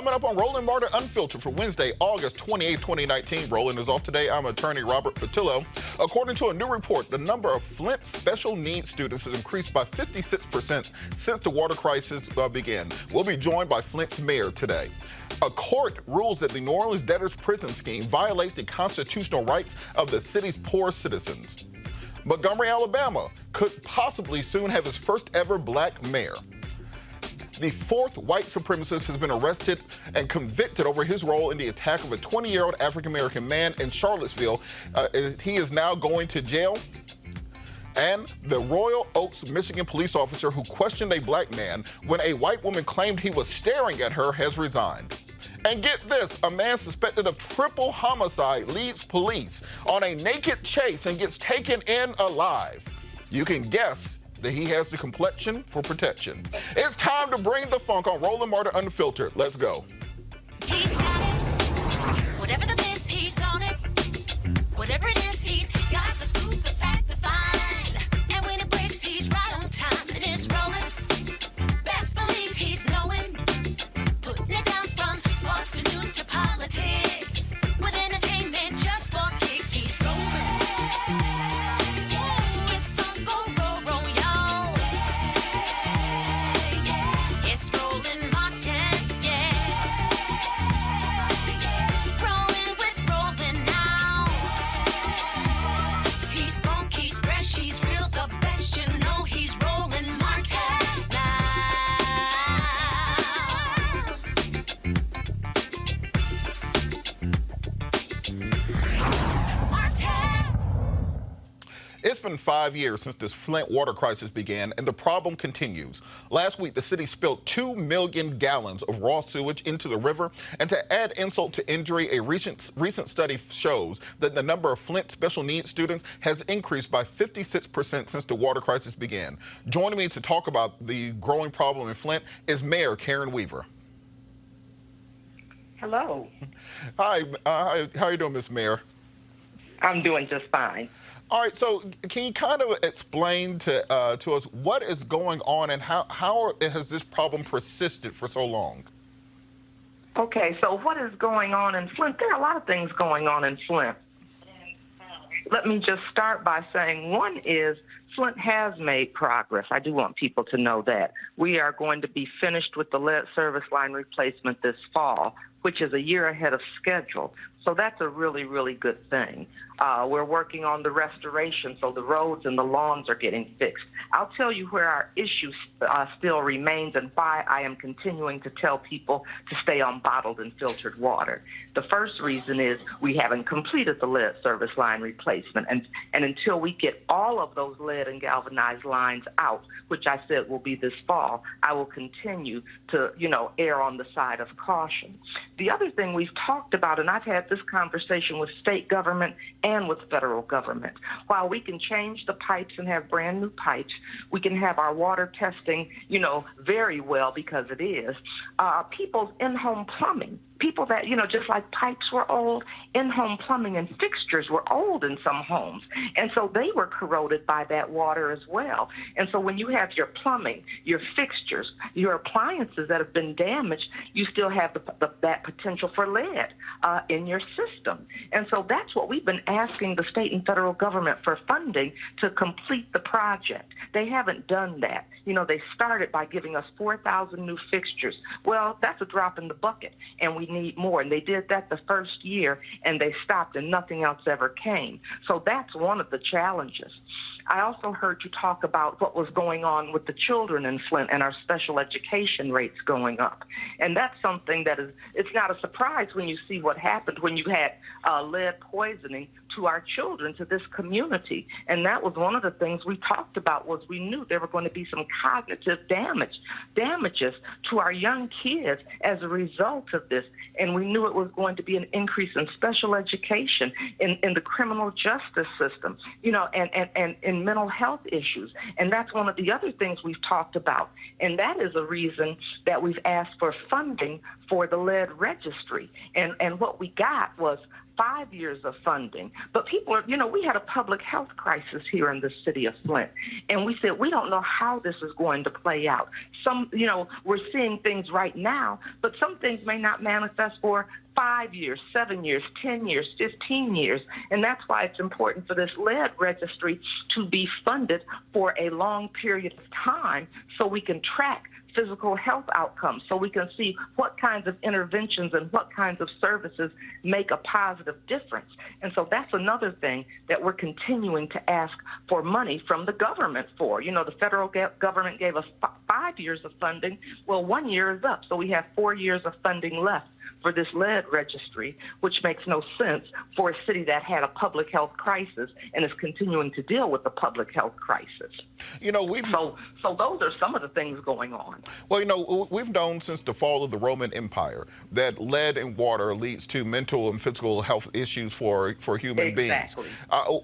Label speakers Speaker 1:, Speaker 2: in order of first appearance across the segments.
Speaker 1: Coming up on Roland Martin Unfiltered for Wednesday, August 28, 2019. Roland is off today. I'm attorney Robert Patillo. According to a new report, the number of Flint special needs students has increased by 56% since the water crisis began. We'll be joined by Flint's mayor today. A court rules that the New Orleans debtors prison scheme violates the constitutional rights of the city's poor citizens. Montgomery, Alabama could possibly soon have its first ever black mayor. The fourth white supremacist has been arrested and convicted over his role in the attack of a 20-year-old African-American man in Charlottesville. He is now going to jail. And the Royal Oaks, Michigan police officer who questioned a black man when a white woman claimed he was staring at her has resigned. And get this, a man suspected of triple homicide leads police on a naked chase and gets taken in alive. You can guess that he has the complexion for protection. It's time to bring the funk on Roland Martin Unfiltered. Let's go.
Speaker 2: He's got it. Whatever the miss, he's on it. Whatever it is, he's got the scoop, the fact, the find. And when it breaks, he's right on time. And it's rolling. Best believe he's knowing. Putting it down from sports to news to politics. With entertainment just for kicks, he's rolling.
Speaker 1: It's been 5 years since this Flint water crisis began, and the problem continues. Last week, the city spilled 2 million gallons of raw sewage into the river, and to add insult to injury, a recent study shows that the number of Flint special needs students has increased by 56% since the water crisis began. Joining me to talk about the growing problem in Flint is Mayor Karen Weaver.
Speaker 3: Hello.
Speaker 1: Hi, how are you doing, Ms. Mayor?
Speaker 3: I'm doing just fine.
Speaker 1: All right, so can you kind of explain to us what is going on and how has this problem persisted for so long?
Speaker 3: Okay, so what is going on in Flint? There are a lot of things going on in Flint. Let me just start by saying one is Flint has made progress. I do want people to know that. We are going to be finished with the lead service line replacement this fall, which is a year ahead of schedule. So that's a really, really good thing. We're working on the restoration, so the roads and the lawns are getting fixed. I'll tell you where our issue still remains and why I am continuing to tell people to stay on bottled and filtered water. The first reason is we haven't completed the lead service line replacement, and until we get all of those lead and galvanized lines out, which I said will be this fall, I will continue to, err on the side of caution. The other thing we've talked about, and I've had this conversation with state government and with federal government. While we can change the pipes and have brand new pipes, we can have our water testing, very well because it is. People's in-home plumbing, people that, just like pipes were old, in-home plumbing and fixtures were old in some homes. And so they were corroded by that water as well. And so when you have your plumbing, your fixtures, your appliances that have been damaged, you still have that potential for lead in your system. And so that's what we've been asking the state and federal government for funding to complete the project. They haven't done that. They started by giving us 4,000 new fixtures. Well, that's a drop in the bucket, and we need more. And they did that the first year, and they stopped, and nothing else ever came. So that's one of the challenges. I also heard you talk about what was going on with the children in Flint and our special education rates going up. And that's something that it's not a surprise when you see what happened when you had lead poisoning to our children, to this community. And that was one of the things we talked about, was we knew there were going to be some cognitive damages to our young kids as a result of this. And we knew it was going to be an increase in special education, in the criminal justice system, and in mental health issues. And that's one of the other things we've talked about. And that is a reason that we've asked for funding for the lead registry. And what we got was 5 years of funding But people are, we had a public health crisis here in the city of Flint, and we said, we don't know how this is going to play out. We're seeing things right now, but some things may not manifest for 5 years, 7 years, 10 years, 15 years. And that's why it's important for this lead registry to be funded for a long period of time so we can track physical health outcomes, so we can see what kinds of interventions and what kinds of services make a positive difference. And so that's another thing that we're continuing to ask for money from the government for. The federal government gave us 5 years of funding. Well, 1 year is up, so we have 4 years of funding left for this lead registry, which makes no sense for a city that had a public health crisis and is continuing to deal with the public health crisis. So those are some of the things going on.
Speaker 1: Well, we've known since the fall of the Roman Empire that lead in water leads to mental and physical health issues for human beings.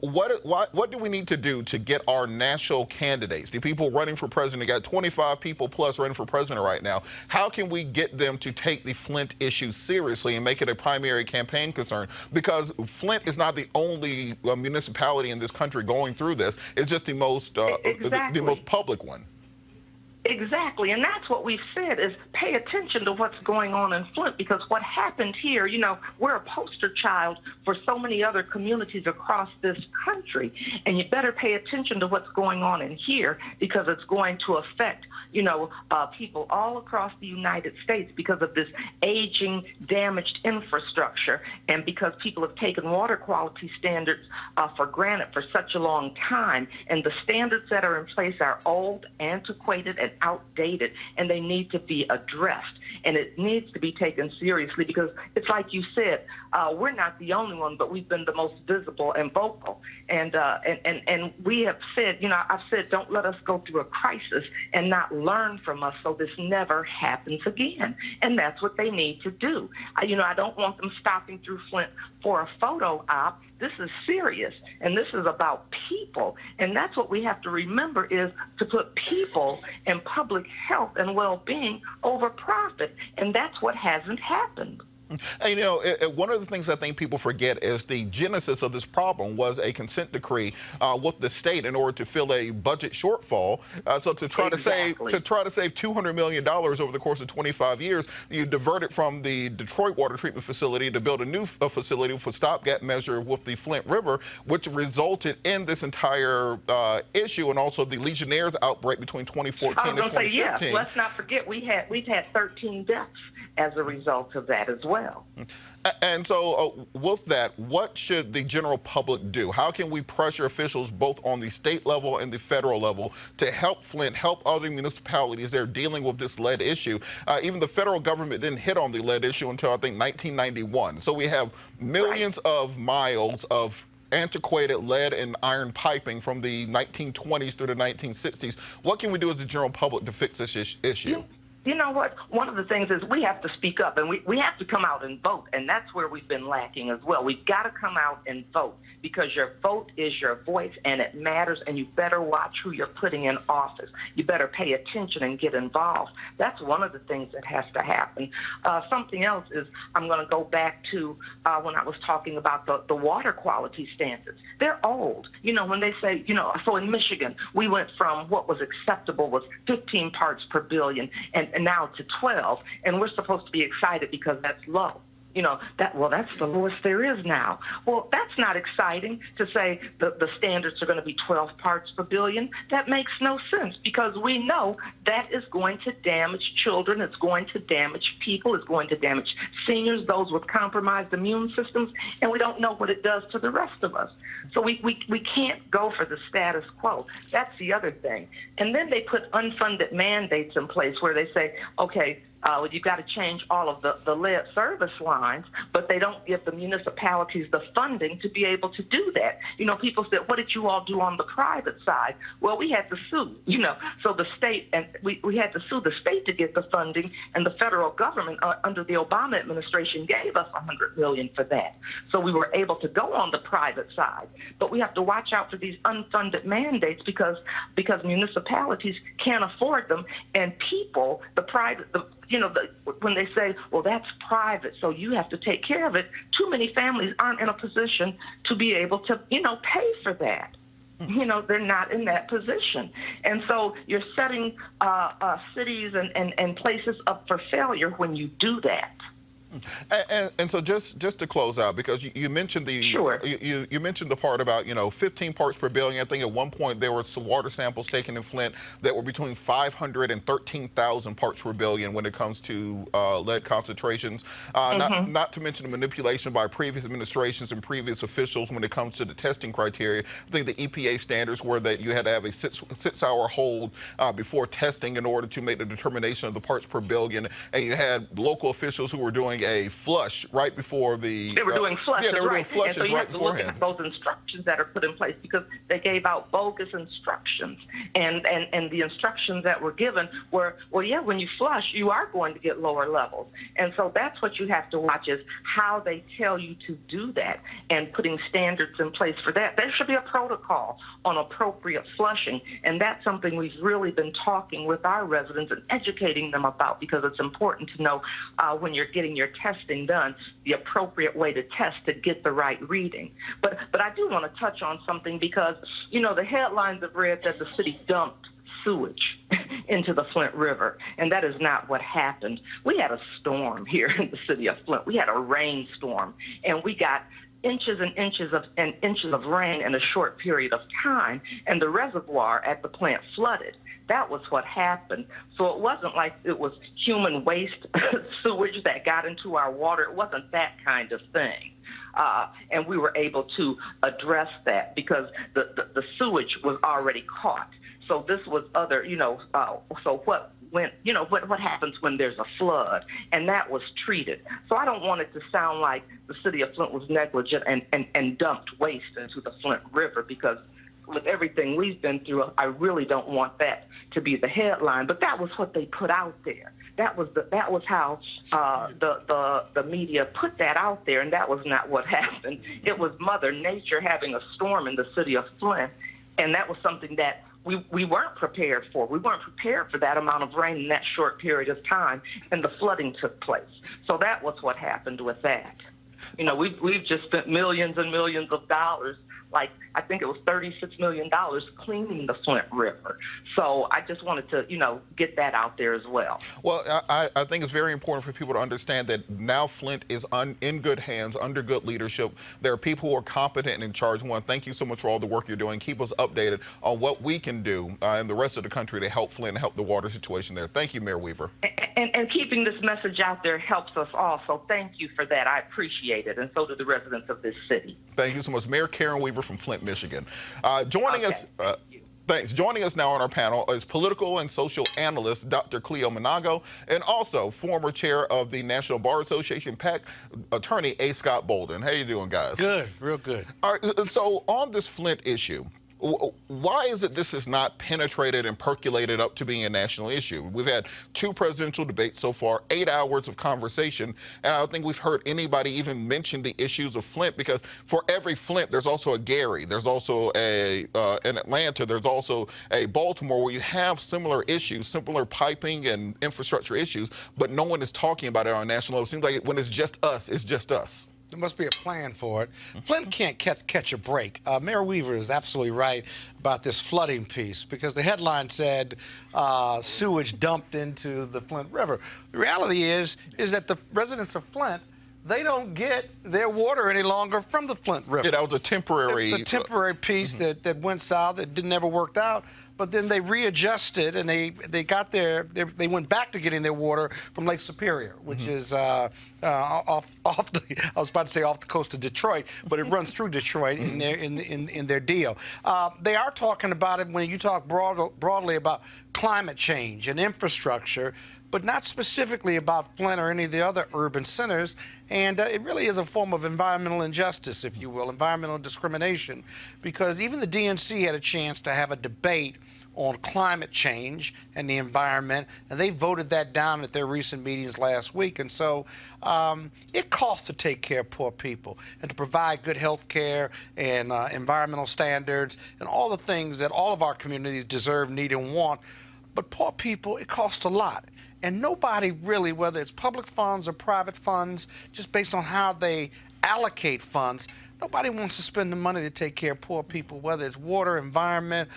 Speaker 1: What do we need to do to get our national candidates, the people running for president? You got 25 people plus running for president right now. How can we get them to take the Flint issue seriously and make it a primary campaign concern? Because Flint is not the only municipality in this country going through this. It's just the most the most public one.
Speaker 3: Exactly, and that's what we've said is pay attention to what's going on in Flint, because what happened here, we're a poster child for so many other communities across this country, and you better pay attention to what's going on in here, because it's going to affect, people all across the United States because of this aging, damaged infrastructure, and because people have taken water quality standards for granted for such a long time, and the standards that are in place are old, antiquated, and outdated, and they need to be addressed, and it needs to be taken seriously, because it's like you said, we're not the only one, but we've been the most visible and vocal, and we have said, I've said, don't let us go through a crisis and not learn from us so this never happens again, and that's what they need to do. I don't want them stopping through Flint for a photo op. This is serious, and this is about people, and that's what we have to remember, is to put people and public health and well-being over profit, and that's what hasn't happened.
Speaker 1: And, one of the things I think people forget is the genesis of this problem was a consent decree with the state in order to fill a budget shortfall. So to try to save $200 million over the course of 25 years, you diverted from the Detroit water treatment facility to build a new facility for stopgap measure with the Flint River, which resulted in this entire issue, and also the Legionnaires outbreak between 2014 and 2015.
Speaker 3: Let's not forget we've had 13 deaths as a result of that as well.
Speaker 1: And so with that, what should the general public do? How can we pressure officials both on the state level and the federal level to help Flint, help other municipalities that are dealing with this lead issue? Even the federal government didn't hit on the lead issue until, I think, 1991. So we have millions of miles of antiquated lead and iron piping from the 1920s through the 1960s. What can we do as the general public to fix this issue?
Speaker 3: You know what? One of the things is we have to speak up, and we have to come out and vote, and that's where we've been lacking as well. We've got to come out and vote, because your vote is your voice, and it matters, and you better watch who you're putting in office. You better pay attention and get involved. That's one of the things that has to happen. Something else is, I'm going to go back to when I was talking about the water quality standards. They're old. When they say, so in Michigan, we went from what was acceptable was 15 parts per billion, and now to 12, and we're supposed to be excited because that's low. That's the lowest there is now. Well, that's not exciting to say the standards are going to be 12 parts per billion. That makes no sense, because we know that is going to damage children. It's going to damage people. It's going to damage seniors, those with compromised immune systems, and we don't know what it does to the rest of us. So we can't go for the status quo. That's the other thing. And then they put unfunded mandates in place where they say, okay, you've got to change all of the lead service lines, but they don't give the municipalities the funding to be able to do that. People said, what did you all do on the private side? Well, we had to sue, so the state, and we had to sue the state to get the funding, and the federal government under the Obama administration gave us $100 million for that. So we were able to go on the private side, but we have to watch out for these unfunded mandates because municipalities can't afford them, and people, when they say, well, that's private, so you have to take care of it, too many families aren't in a position to be able to, pay for that. They're not in that position. And so you're setting cities and places up for failure when you do that.
Speaker 1: And so just to close out, because you mentioned the
Speaker 3: Sure.
Speaker 1: you mentioned the part about 15 parts per billion. I think at one point there were some water samples taken in Flint that were between 500 and 13,000 parts per billion when it comes to lead concentrations. Not to mention the manipulation by previous administrations and previous officials when it comes to the testing criteria. I think the EPA standards were that you had to have a six-hour hold before testing in order to make the determination of the parts per billion, and you had local officials who were doing a flush right before the...
Speaker 3: They were doing flushes,
Speaker 1: yeah, they were doing
Speaker 3: right.
Speaker 1: flushes
Speaker 3: and so you
Speaker 1: right
Speaker 3: have to look
Speaker 1: beforehand.
Speaker 3: at those instructions that are put in place because they gave out bogus instructions. And the instructions that were given were, well, yeah, when you flush, you are going to get lower levels. And so that's what you have to watch is how they tell you to do that and putting standards in place for that. There should be a protocol on appropriate flushing. And that's something we've really been talking with our residents and educating them about because it's important to know when you're getting your testing done, the appropriate way to test to get the right reading. But I do want to touch on something because, the headlines have read that the city dumped sewage into the Flint River, and that is not what happened. We had a storm here in the city of Flint. We had a rainstorm, and we got inches and inches of rain in a short period of time, and the reservoir at the plant flooded. That was what happened. So it wasn't like it was human waste sewage that got into our water. It wasn't that kind of thing. And we were able to address that because the sewage was already caught. So this was other, so what happens when there's a flood? And that was treated. So I don't want it to sound like the city of Flint was negligent and dumped waste into the Flint River because with everything we've been through, I really don't want that to be the headline. But that was what they put out there. That was how the media put that out there, and that was not what happened. It was Mother Nature having a storm in the city of Flint, and that was something that we weren't prepared for. We weren't prepared for that amount of rain in that short period of time, and the flooding took place. So that was what happened with that. We've just spent millions and millions of dollars. Like, I think it was $36 million cleaning the Flint River. So I just wanted to, get that out there as well.
Speaker 1: Well, I think it's very important for people to understand that now Flint is in good hands, under good leadership. There are people who are competent and in charge. I want to thank you so much for all the work you're doing. Keep us updated on what we can do in the rest of the country to help Flint and help the water situation there. Thank you, Mayor Weaver.
Speaker 3: And keeping this message out there helps us all. So thank you for that. I appreciate it. And so do the residents of this city.
Speaker 1: Thank you so much. Mayor Karen Weaver from Flint, Michigan. Joining us. Thanks. Joining us now on our panel is political and social analyst Dr. Cleo Monago and also former chair of the National Bar Association, PAC, attorney A. Scott Bolden. How you doing, guys?
Speaker 4: Good, real good.
Speaker 1: All right, so on this Flint issue, why is it this has not penetrated and percolated up to being a national issue? We've had 2 presidential debates so far, 8 hours of conversation, and I don't think we've heard anybody even mention the issues of Flint because for every Flint, there's also a Gary, there's also an Atlanta, there's also a Baltimore where you have similar issues, similar piping and infrastructure issues, but no one is talking about it on a national level. It seems like when it's just us, it's just us.
Speaker 4: There must be a plan for it. Flint can't catch a break. Mayor Weaver is absolutely right about this flooding piece because the headline said sewage dumped into the Flint River. The reality is that the residents of Flint, they don't get their water any longer from the Flint River.
Speaker 1: Yeah, that was a temporary...
Speaker 4: It's a temporary piece that went south, that never worked out. But then they readjusted and they they went back to getting their water from Lake Superior, which is off the, I was about to say off the coast of Detroit, but it runs through Detroit in their deal. They are talking about it when you talk broadly about climate change and infrastructure, but not specifically about Flint or any of the other urban centers. And it really is a form of environmental injustice, if you will, environmental discrimination, because even the DNC had a chance to have a debate on climate change and the environment, and they voted that down at their recent meetings last week. And so it costs to take care of poor people and to provide good health care and environmental standards and all the things that all of our communities deserve, need, and want. But poor people, it costs a lot. And nobody really, whether it's public funds or private funds, just based on how they allocate funds, nobody wants to spend the money to take care of poor people, whether it's water, environment,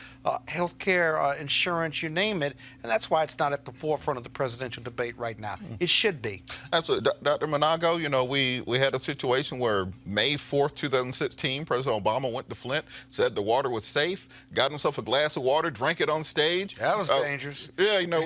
Speaker 4: health care, insurance, you name it. And that's why it's not at the forefront of the presidential debate right now. It should be.
Speaker 1: Absolutely. Dr. Monago, you know, we had a situation where May 4th, 2016, President Obama went to Flint, said the water was safe, got himself a glass of water, drank it on stage.
Speaker 4: That was dangerous.
Speaker 1: Yeah, you know.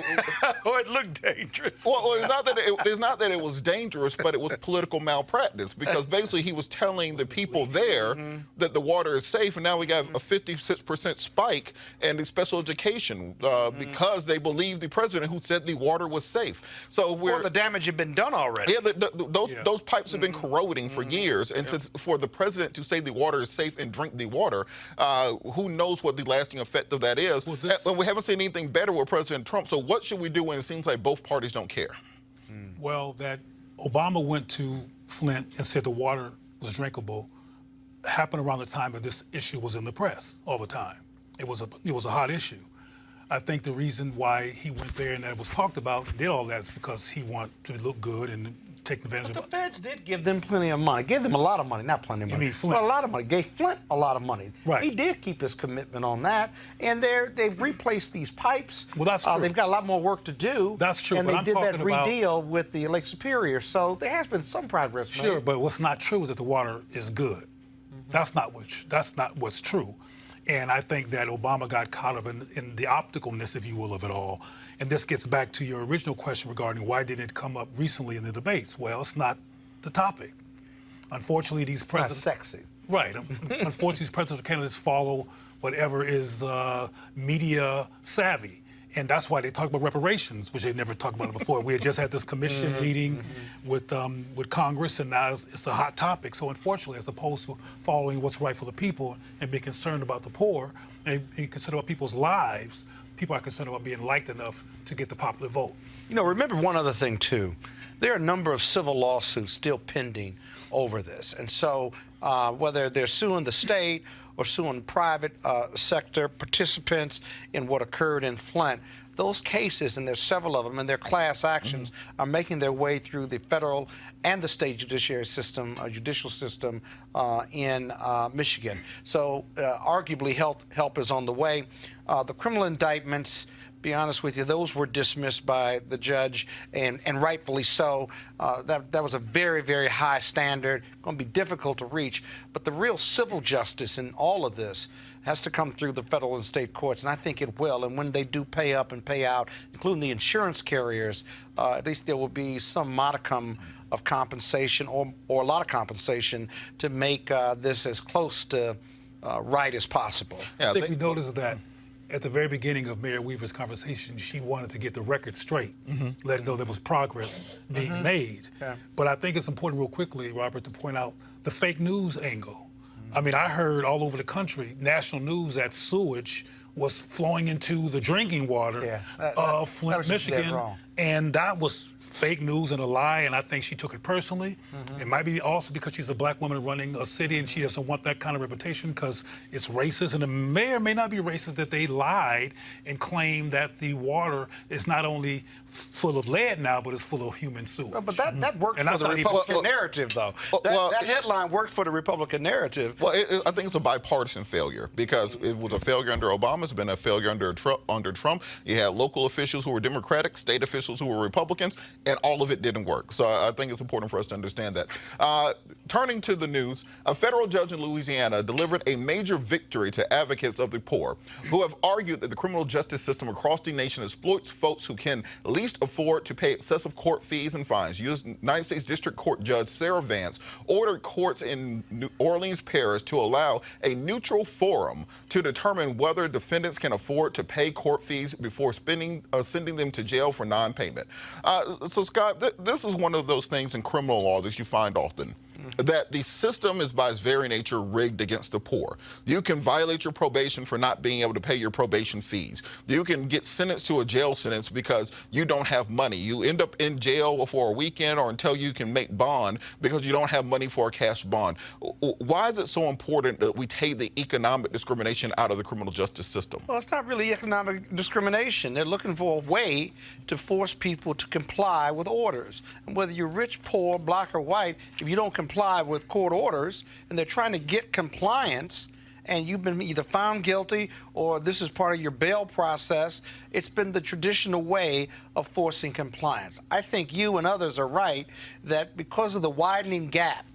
Speaker 4: Oh, it looked dangerous.
Speaker 1: Well, it's not that it was dangerous, but it was political malpractice, because basically he was telling the people there that the water is safe, and now we got a 56% spike in the special education because they believed the president who said the water was safe. So
Speaker 4: well, the damage had been done already.
Speaker 1: Yeah, those pipes have been corroding for years, and for the president to say the water is safe and drink the water, who knows what the lasting effect of that is? Well, we haven't seen anything better with President Trump. So what should we do when it seems like both parties don't care?
Speaker 5: Well, that Obama went to Flint and said the water was drinkable happened around the time that this issue was in the press all the time. It was a hot issue. I think the reason why he went there and that it was talked about, did all that, is because he wanted to look good and take advantage
Speaker 4: But
Speaker 5: of
Speaker 4: the feds did give them plenty of money. Gave them a lot of money, not plenty of money.
Speaker 5: You mean Flint?
Speaker 4: But a lot of money. Gave Flint a lot of money.
Speaker 5: Right.
Speaker 4: He did keep his commitment on that, and they've replaced these pipes.
Speaker 5: Well, that's true.
Speaker 4: They've got a lot more work to do.
Speaker 5: That's true,
Speaker 4: And
Speaker 5: but
Speaker 4: they
Speaker 5: I'm
Speaker 4: did that
Speaker 5: talking about-
Speaker 4: redeal with the Lake Superior, so there has been some progress made.
Speaker 5: Sure, but what's not true is that the water is good. That's not what's true. And I think that Obama got caught up in the opticalness, if you will, of it all. And this gets back to your original question regarding why didn't it come up recently in the debates. Well, it's not the topic. Unfortunately, these
Speaker 4: Not
Speaker 5: presidents...
Speaker 4: sexy.
Speaker 5: Right. Unfortunately, these presidential candidates follow whatever is media savvy. And that's why they talk about reparations, which they never talked about before. We had just had this commission meeting with Congress, and now it's a hot topic. So unfortunately, as opposed to following what's right for the people and being concerned about the poor and being concerned about people's lives, people are concerned about being liked enough to get the popular vote.
Speaker 4: You know, remember one other thing, too. There are a number of civil lawsuits still pending over this. And so whether they're suing the state or suing private sector participants in what occurred in Flint, those cases, and there's several of them, and their class actions are making their way through the federal and the state judicial system in Michigan. So arguably help is on the way. The criminal indictments, be honest with you, those were dismissed by the judge, and rightfully so. That was a very, very high standard, going to be difficult to reach. But the real civil justice in all of this has to come through the federal and state courts, and I think it will. And when they do pay up and pay out, including the insurance carriers, at least there will be some modicum of compensation or a lot of compensation to make this as close to right as possible.
Speaker 5: Yeah, I think we noticed that at the very beginning of Mayor Weaver's conversation, she wanted to get the record straight, let us know there was progress being made.
Speaker 4: Yeah.
Speaker 5: But I think it's important real quickly, Robert, to point out the fake news angle. I mean, I heard all over the country, national news, that sewage was flowing into the drinking water of Flint, Michigan. And that was fake news and a lie, and I think she took it personally. It might be also because she's a black woman running a city and she doesn't want that kind of reputation because it's racist, and it may or may not be racist that they lied and claimed that the water is not only full of lead now, but it's full of human sewage.
Speaker 4: Well, but that worked for the Republican narrative, though. That headline worked for the Republican narrative.
Speaker 1: Well, I think it's a bipartisan failure because it was a failure under Obama. It's been a failure under Trump. You had local officials who were Democratic, state officials who were Republicans, and all of it didn't work. So I think it's important for us to understand that. Turning to the news, a federal judge in Louisiana delivered a major victory to advocates of the poor who have argued that the criminal justice system across the nation exploits folks who can least afford to pay excessive court fees and fines. United States District Court Judge Sarah Vance ordered courts in New Orleans Parish to allow a neutral forum to determine whether defendants can afford to pay court fees before sending them to jail for non-payment. So, Scott, this is one of those things in criminal law that you find often. that the system is by its very nature rigged against the poor. You can violate your probation for not being able to pay your probation fees. You can get sentenced to a jail sentence because you don't have money. You end up in jail for a weekend or until you can make bond because you don't have money for a cash bond. Why is it so important that we take the economic discrimination out of the criminal justice system?
Speaker 4: Well, it's not really economic discrimination. They're looking for a way to force people to comply with orders. And whether you're rich, poor, black, or white, if you don't comply with court orders, and they're trying to get compliance, and you've been either found guilty or this is part of your bail process, it's been the traditional way of forcing compliance. I think you and others are right that because of the widening gap,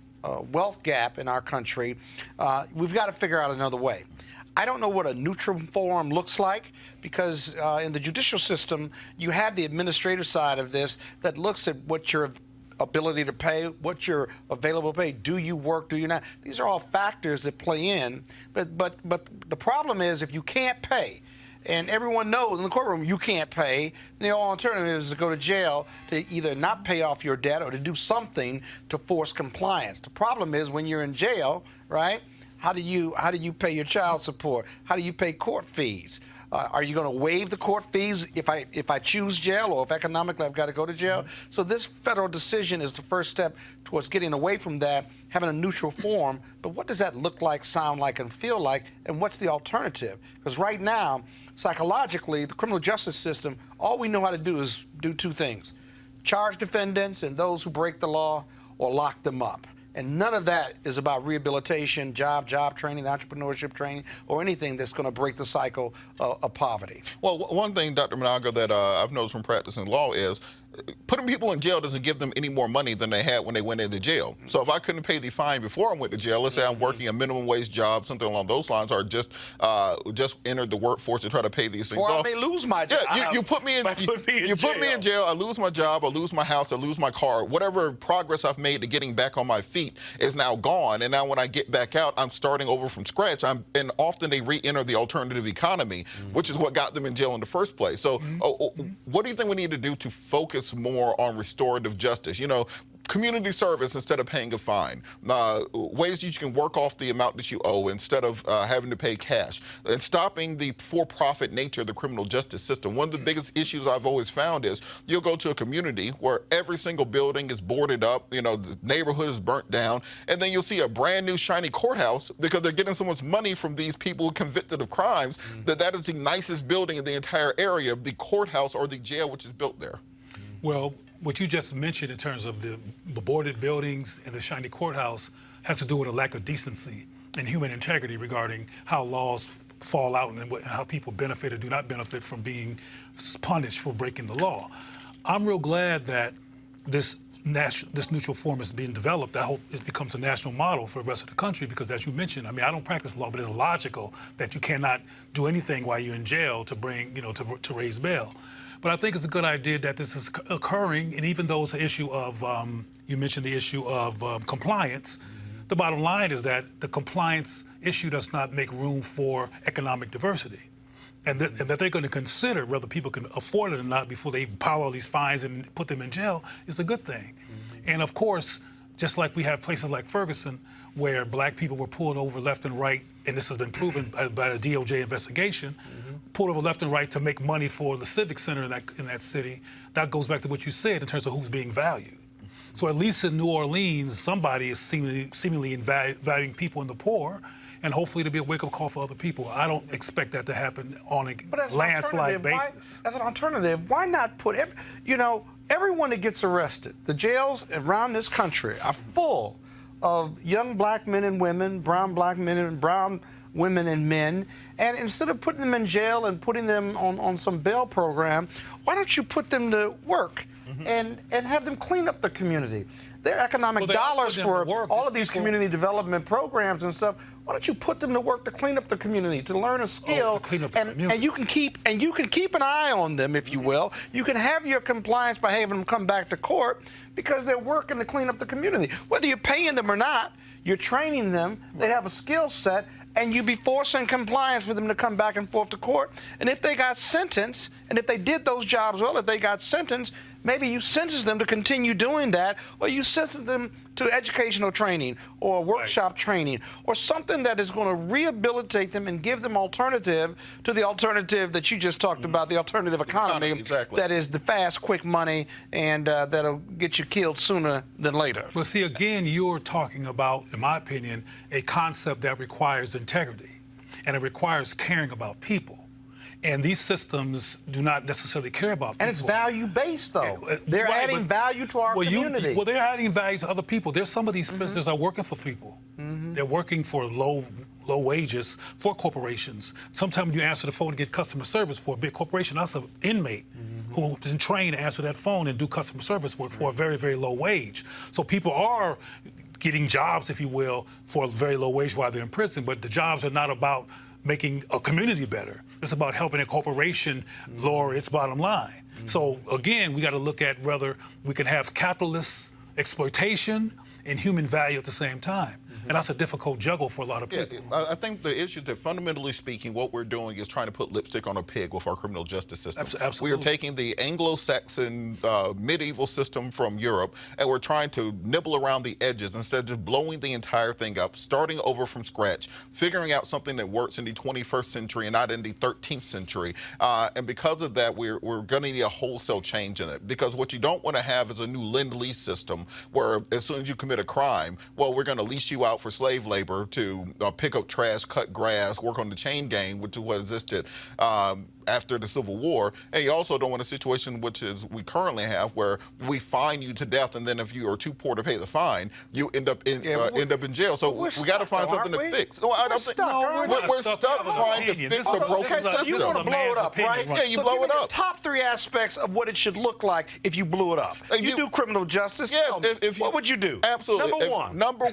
Speaker 4: wealth gap in our country, we've got to figure out another way. I don't know what a neutral forum looks like because in the judicial system, you have the administrative side of this that looks at what your ability to pay, what you're available to pay, do you work, do you not? These are all factors that play in, but the problem is if you can't pay, and everyone knows in the courtroom you can't pay, the only alternative is to go to jail to either not pay off your debt or to do something to force compliance. The problem is when you're in jail, right? How do you pay your child support? How do you pay court fees? Are you going to waive the court fees if I choose jail or if economically I've got to go to jail? So this federal decision is the first step towards getting away from that, having a neutral form. But what does that look like, sound like, and feel like? And what's the alternative? Because right now, psychologically, the criminal justice system, all we know how to do is do two things: charge defendants and those who break the law or lock them up. And none of that is about rehabilitation, job training, entrepreneurship training, or anything that's going to break the cycle of poverty.
Speaker 1: Well, one thing, Dr. Minaga, that I've noticed from practicing law is putting people in jail doesn't give them any more money than they had when they went into jail. So if I couldn't pay the fine before I went to jail, let's say I'm working a minimum wage job, something along those lines, or just entered the workforce to try to pay these things
Speaker 4: off.
Speaker 1: off.
Speaker 4: Or I may lose my job.
Speaker 1: Yeah, you put me in jail, I lose my job, I lose my house, I lose my car. Whatever progress I've made to getting back on my feet is now gone. And now when I get back out, I'm starting over from scratch. And often they re-enter the alternative economy, which is what got them in jail in the first place. So what do you think we need to do to focus more on restorative justice? You know, community service instead of paying a fine, ways that you can work off the amount that you owe instead of having to pay cash, and stopping the for-profit nature of the criminal justice system. One of the biggest issues I've always found is you'll go to a community where every single building is boarded up, you know, the neighborhood is burnt down, and then you'll see a brand new shiny courthouse because they're getting so much money from these people convicted of crimes that is the nicest building in the entire area, the courthouse or the jail which is built there.
Speaker 5: Well, what you just mentioned in terms of the boarded buildings and the shiny courthouse has to do with a lack of decency and human integrity regarding how laws fall out and how people benefit or do not benefit from being punished for breaking the law. I'm real glad that this neutral form is being developed. I hope it becomes a national model for the rest of the country because, as you mentioned, I mean, I don't practice law, but it's logical that you cannot do anything while you're in jail to bring, you know, to raise bail. But I think it's a good idea that this is occurring, and even though it's an issue of, you mentioned the issue of compliance, the bottom line is that the compliance issue does not make room for economic diversity. And that they're going to consider whether people can afford it or not before they pile all these fines and put them in jail is a good thing. And of course, just like we have places like Ferguson, where black people were pulled over left and right, and this has been proven by the DOJ investigation, pulled over left and right to make money for the civic center in that city. That goes back to what you said in terms of who's being valued. So at least in New Orleans, somebody is seemingly valuing people in the poor, and hopefully it'll be a wake-up call for other people. I don't expect that to happen on a landslide basis.
Speaker 4: As an alternative, why not put, everyone that gets arrested, the jails around this country are full of young black men and women, brown black men and brown women and men, and instead of putting them in jail and putting them on some bail program, why don't you put them to work and have them clean up the community? Their economic dollars for all of these community development programs and stuff. Why don't you put them to work to clean up the community, to learn a skill, and you can keep an eye on them, if you will. You can have your compliance by having them come back to court because they're working to clean up the community. Whether you're paying them or not, you're training them. They have a skill set, and you be forcing compliance for them to come back and forth to court. And if they got sentenced, and if they did those jobs well, if they got sentenced, maybe you sentence them to continue doing that, or you sentence them to educational training or workshop training or something that is going to rehabilitate them and give them alternative to the alternative that you just talked about, the alternative economy
Speaker 1: exactly.
Speaker 4: that is the fast, quick money and that'll get you killed sooner than later.
Speaker 5: But see, again, you're talking about, in my opinion, a concept that requires integrity, and it requires caring about people. And these systems do not necessarily care about people.
Speaker 4: And it's value-based, though. They're adding value to our community.
Speaker 5: Well, they're adding value to other people. There's some of these prisoners are working for people. They're working for low wages for corporations. Sometimes you answer the phone to get customer service for a big corporation. That's an inmate who's been trained to answer that phone and do customer service work for a very, very low wage. So people are getting jobs, if you will, for a very low wage while they're in prison, but the jobs are not about making a community better. It's about helping a corporation lower its bottom line. So again, we got to look at whether we can have capitalist exploitation and human value at the same time. And that's a difficult juggle for a lot of people.
Speaker 1: Yeah, I think the issue that, fundamentally speaking, what we're doing is trying to put lipstick on a pig with our criminal justice system.
Speaker 5: Absolutely.
Speaker 1: We are taking the Anglo-Saxon medieval system from Europe, and we're trying to nibble around the edges instead of just blowing the entire thing up, starting over from scratch, figuring out something that works in the 21st century and not in the 13th century. And because of that, we're going to need a wholesale change in it. Because what you don't want to have is a new lend-lease system where as soon as you commit a crime, well, we're going to lease you out for slave labor to pick up trash, cut grass, work on the chain gang, which is what existed after the Civil War. And you also don't want a situation which is we currently have where we fine you to death, and then if you are too poor to pay the fine, you end up in jail. So we got to find something to fix. No, I don't think we're stuck trying to fix a broken system.
Speaker 4: You want to blow it up, right?
Speaker 1: Yeah, you
Speaker 4: so
Speaker 1: blow it up.
Speaker 4: Top 3 aspects of what it should look like if you blew it up. You do criminal justice.
Speaker 1: Yes.
Speaker 4: What would you do?
Speaker 1: Absolutely.
Speaker 4: Number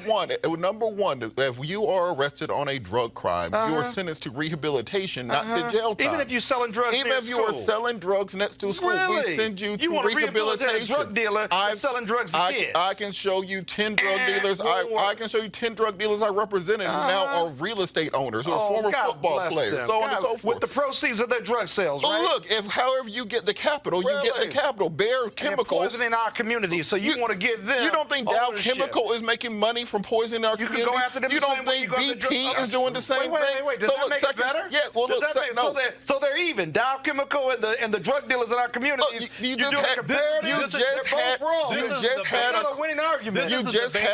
Speaker 4: one,
Speaker 1: if you are arrested on a drug crime, you are sentenced to rehabilitation, not to jail time.
Speaker 4: Even if you're selling drugs
Speaker 1: Even if you are selling drugs next to school, we send you to rehabilitation.
Speaker 4: A drug dealer that's selling drugs to kids.
Speaker 1: I can show you 10 drug dealers. I can show you 10 drug dealers I represented who now are real estate owners who are former football players, so on and so forth.
Speaker 4: With the proceeds of their drug sales, right?
Speaker 1: Oh, look, however you get the capital, you get the capital. Bayer Chemicals.
Speaker 4: And poisoning our community, so you want to give them.
Speaker 1: You don't think Dow Chemical is making money from poisoning our community?
Speaker 4: Can go after them.
Speaker 1: You don't think BP is doing the same thing?
Speaker 4: Wait. Does that make it better?
Speaker 1: Yeah. Well, look. No.
Speaker 4: So they're even. Dow Chemical and the drug dealers in our community.
Speaker 1: You just had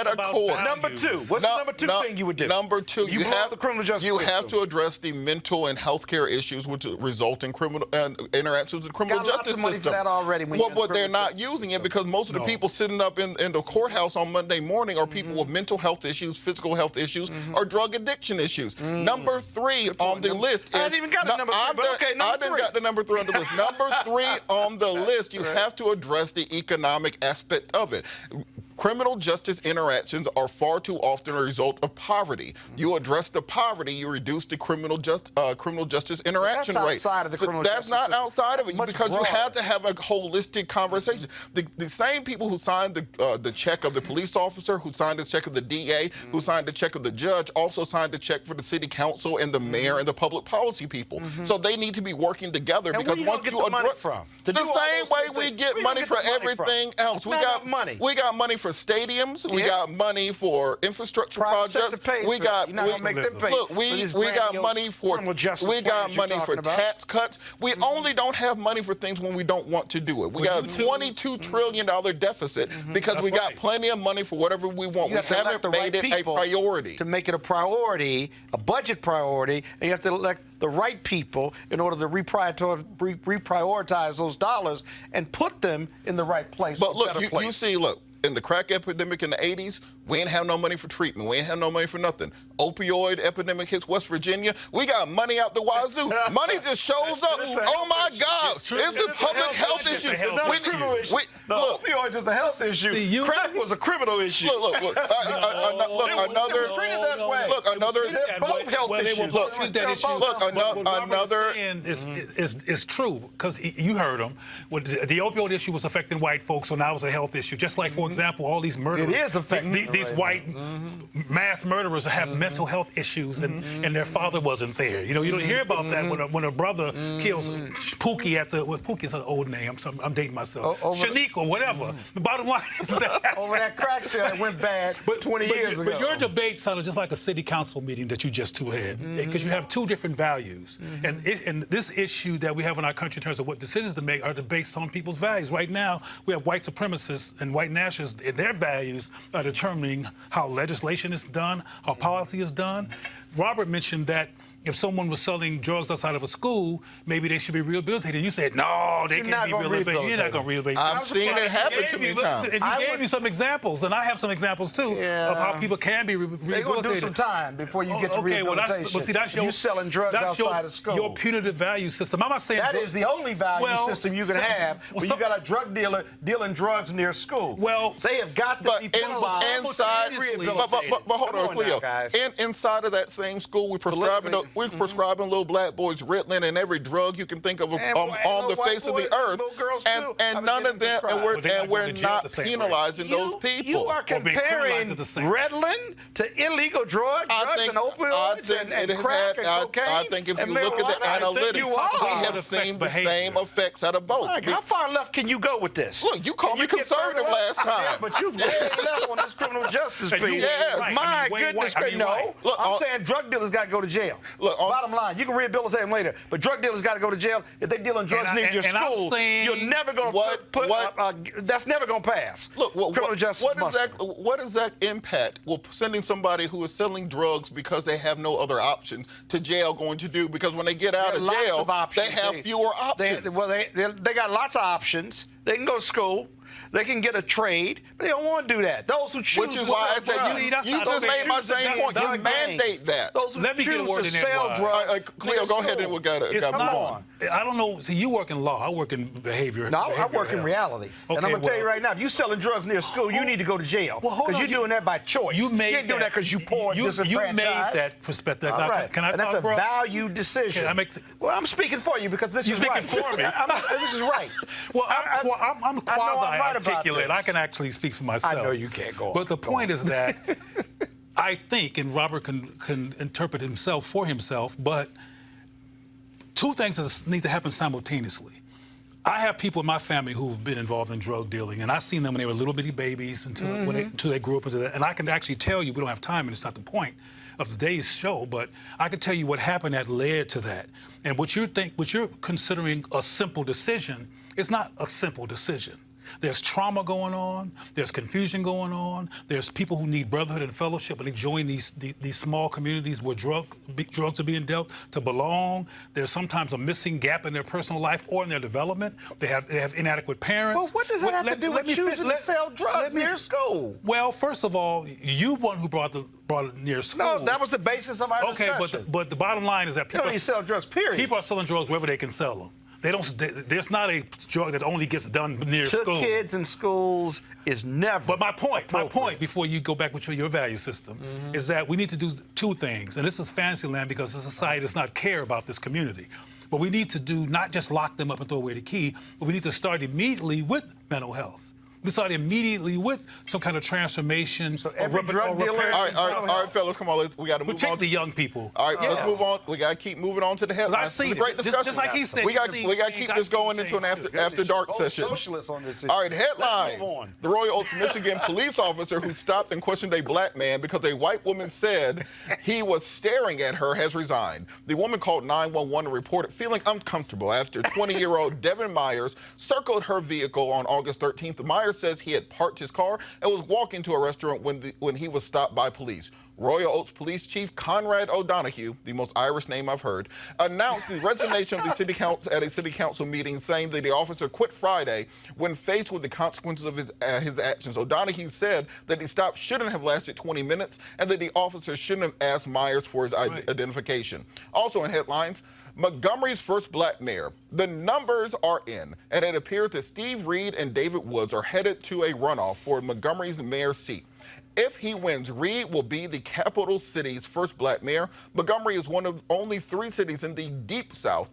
Speaker 1: a court.
Speaker 4: Number 2. What's the number 2 thing you would do?
Speaker 1: Number 2, you have
Speaker 4: the criminal justice system.
Speaker 1: You have to address the mental and health care issues which result in criminal interactions with the criminal justice system.
Speaker 4: Money for that already.
Speaker 1: But they're not using it because most of the people sitting up in the courthouse on Monday morning are people with mental health issues, physical health issues, or drug addiction issues. Number 3 on the list is.
Speaker 4: I haven't even got the number 3.
Speaker 1: I didn't got the number 3 on the list. Number 3 on the list, you have to address the economic aspect of it. Criminal justice interactions are far too often a result of poverty. You address the poverty, you reduce the criminal justice interaction rate.
Speaker 4: That's outside of the criminal justice
Speaker 1: That's not
Speaker 4: system.
Speaker 1: outside of it because
Speaker 4: broader.
Speaker 1: you have to have a holistic conversation. The same people who signed the check of the police officer, who signed the check of the DA, who signed the check of the judge, also signed the check for the city council and the mayor and the public policy people. So they need to be working together because once you address the same way we get money for everything else. We got money for stadiums. We got money for infrastructure projects. We got money for tax cuts. We only don't have money for things when we don't want to do it. We got a $22 trillion deficit because we got plenty of money for whatever we want. We haven't made it a priority.
Speaker 4: To make it a priority, a budget priority, and you have to elect the right people in order to reprioritize those dollars and put them in the right place.
Speaker 1: But look, you see, in the crack epidemic in the 80s, we ain't have no money for treatment. We ain't have no money for nothing. Opioid epidemic hits West Virginia. We got money out the wazoo. Money just shows up. Oh, my God. It's a public health issue.
Speaker 4: Opioids is a health issue. Crack was a criminal issue.
Speaker 1: Look. Another.
Speaker 4: They're both health issues.
Speaker 5: Another is true because you heard him. The opioid issue was affecting white folks, so now it's a health issue. Just like, for example, all these murderers.
Speaker 4: It is affecting.
Speaker 5: These these white mass murderers have mental health issues, and their father wasn't there. You don't hear about that when a brother kills Pookie Pookie's an old name. I'm dating myself. Shanique or whatever. The bottom line is that
Speaker 4: over that crack sale that went bad 20 years ago.
Speaker 5: But your debate sounded just like a city council meeting that you just had, because you have two different values, and this issue that we have in our country in terms of what decisions to make are based on people's values. Right now, we have white supremacists and white nationalists, and their values are determining how legislation is done, how policy is done. Robert mentioned that if someone was selling drugs outside of a school, maybe they should be rehabilitated. You said, no, they can't be rehabilitated. You're not going to rehabilitate.
Speaker 1: I've seen it happen to me times.
Speaker 5: And you gave me some examples, and I have some examples, too, of how people can be rehabilitated.
Speaker 4: They're going to do some time before you get to rehabilitation.
Speaker 5: Well, that's your,
Speaker 4: you selling drugs outside of school.
Speaker 5: Your punitive value system. I'm not saying
Speaker 4: that is the only value system you can have when you got a drug dealer dealing drugs near school.
Speaker 5: Well,
Speaker 4: they have got to be penalized.
Speaker 1: But hold on, Cleo. Inside of that same school, we prescribing little black boys Ritalin and every drug you can think of on the face of the earth, and none of them, and we're not penalizing those people.
Speaker 4: You are comparing Ritalin to illegal drugs and opioids and crack and cocaine.
Speaker 1: I think if you look at the analytics, we have seen the same effects out of both.
Speaker 4: How far left can you go with this?
Speaker 1: Look, you called me conservative last time.
Speaker 4: Yeah, but you've way left on this criminal justice piece.
Speaker 1: Yes.
Speaker 4: My goodness, no.
Speaker 1: Look,
Speaker 4: I'm saying drug dealers got to go to jail.
Speaker 1: Look,
Speaker 4: bottom line, you can rehabilitate them later, but drug dealers got to go to jail if they dealing drugs near your school. You're never going to that's never going to pass.
Speaker 1: Look,
Speaker 4: criminal justice.
Speaker 1: What is that impact? Well, sending somebody who is selling drugs because they have no other options to jail going to do? Because when they get out of jail, they have fewer options.
Speaker 4: They got lots of options. They can go to school. They can get a trade, but they don't want to do that. Those who choose,
Speaker 1: which is why I said you just made my same point. You mandate that.
Speaker 4: Those who choose to sell drugs.
Speaker 1: Cleo, go ahead and we got to move on.
Speaker 5: I don't know. See, you work in law. I work in behavior.
Speaker 4: No, I work in reality. And I'm going to tell you right now, if you're selling drugs near school, you need to go to jail. Because you're doing that by choice. You ain't doing that because you poor, disenfranchised.
Speaker 5: You made that perspective.
Speaker 4: All right.
Speaker 5: Can I talk,
Speaker 4: that's a value decision.
Speaker 5: Well,
Speaker 4: I'm speaking for you because this is right.
Speaker 5: You're speaking for me.
Speaker 4: This is right.
Speaker 5: Well, I'm quasi-articulate. I can actually speak for myself.
Speaker 4: I know you can't go on.
Speaker 5: But the point is that I think, and Robert can interpret himself for himself, but two things need to happen simultaneously. I have people in my family who've been involved in drug dealing, and I've seen them when they were little bitty babies until they grew up into that. And I can actually tell you, we don't have time, and it's not the point of today's show, but I can tell you what happened that led to that. And what you're considering a simple decision is not a simple decision. There's trauma going on. There's confusion going on. There's people who need brotherhood and fellowship, and they join these small communities where drugs are being dealt to belong. There's sometimes a missing gap in their personal life or in their development. They have inadequate parents.
Speaker 4: Well, what does that have to do with choosing to sell drugs near school?
Speaker 5: Well, first of all, you one who brought it near school.
Speaker 4: No, that was the basis of our discussion.
Speaker 5: Okay, but the bottom line is that people
Speaker 4: sell drugs. Period.
Speaker 5: People are selling drugs wherever they can sell them. There's not a drug that only gets done near school.
Speaker 4: Kids in schools is never.
Speaker 5: But my point, before you go back with your value system, is that we need to do two things. And this is fantasy land because the society does not care about this community. But we need to do not just lock them up and throw away the key, but we need to start immediately with mental health. We start immediately with some kind of transformation.
Speaker 4: So every drug dealer.
Speaker 1: All right, fellas, come on. We got to move on.
Speaker 5: Protect the young people.
Speaker 1: All right, let's move on. We got to keep moving on to the headlines.
Speaker 5: I've seen
Speaker 1: it's a great discussion.
Speaker 5: Just like he said.
Speaker 1: We got to keep this going into an after dark session.
Speaker 4: Socialists on this issue.
Speaker 1: All right, headlines. The Royal Oaks, Michigan police officer who stopped and questioned a black man because a white woman said he was staring at her has resigned. The woman called 911 and reported feeling uncomfortable after 20-year-old Devin Myers circled her vehicle on August 13th. Myers says he had parked his car and was walking to a restaurant when he was stopped by police. Royal Oaks Police Chief Conrad O'Donoghue, the most Irish name I've heard, announced the resignation of the city council at a city council meeting, saying that the officer quit Friday when faced with the consequences of his actions. O'Donoghue said that the stop shouldn't have lasted 20 minutes and that the officer shouldn't have asked Myers for his identification. Also in headlines, Montgomery's first black mayor. The numbers are in, and it appears that Steve Reed and David Woods are headed to a runoff for Montgomery's mayor's seat. If he wins, Reed will be the capital city's first black mayor. Montgomery is one of only 3 cities in the deep South,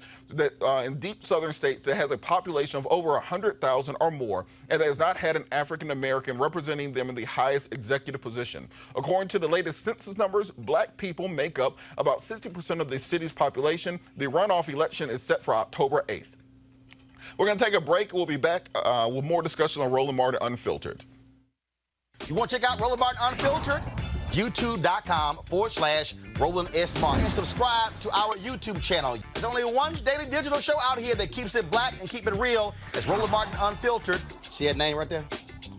Speaker 1: in deep southern states, that has a population of over 100,000 or more, and that has not had an African American representing them in the highest executive position. According to the latest census numbers, black people make up about 60% of the city's population. The runoff election is set for October 8th. We're going to take a break. We'll be back with more discussion on Roland Martin Unfiltered.
Speaker 6: You want to check out Roland Martin Unfiltered? YouTube.com/Roland S. Martin. And subscribe to our YouTube channel. There's only one daily digital show out here that keeps it black and keep it real. It's Roland Martin Unfiltered. See that name right there?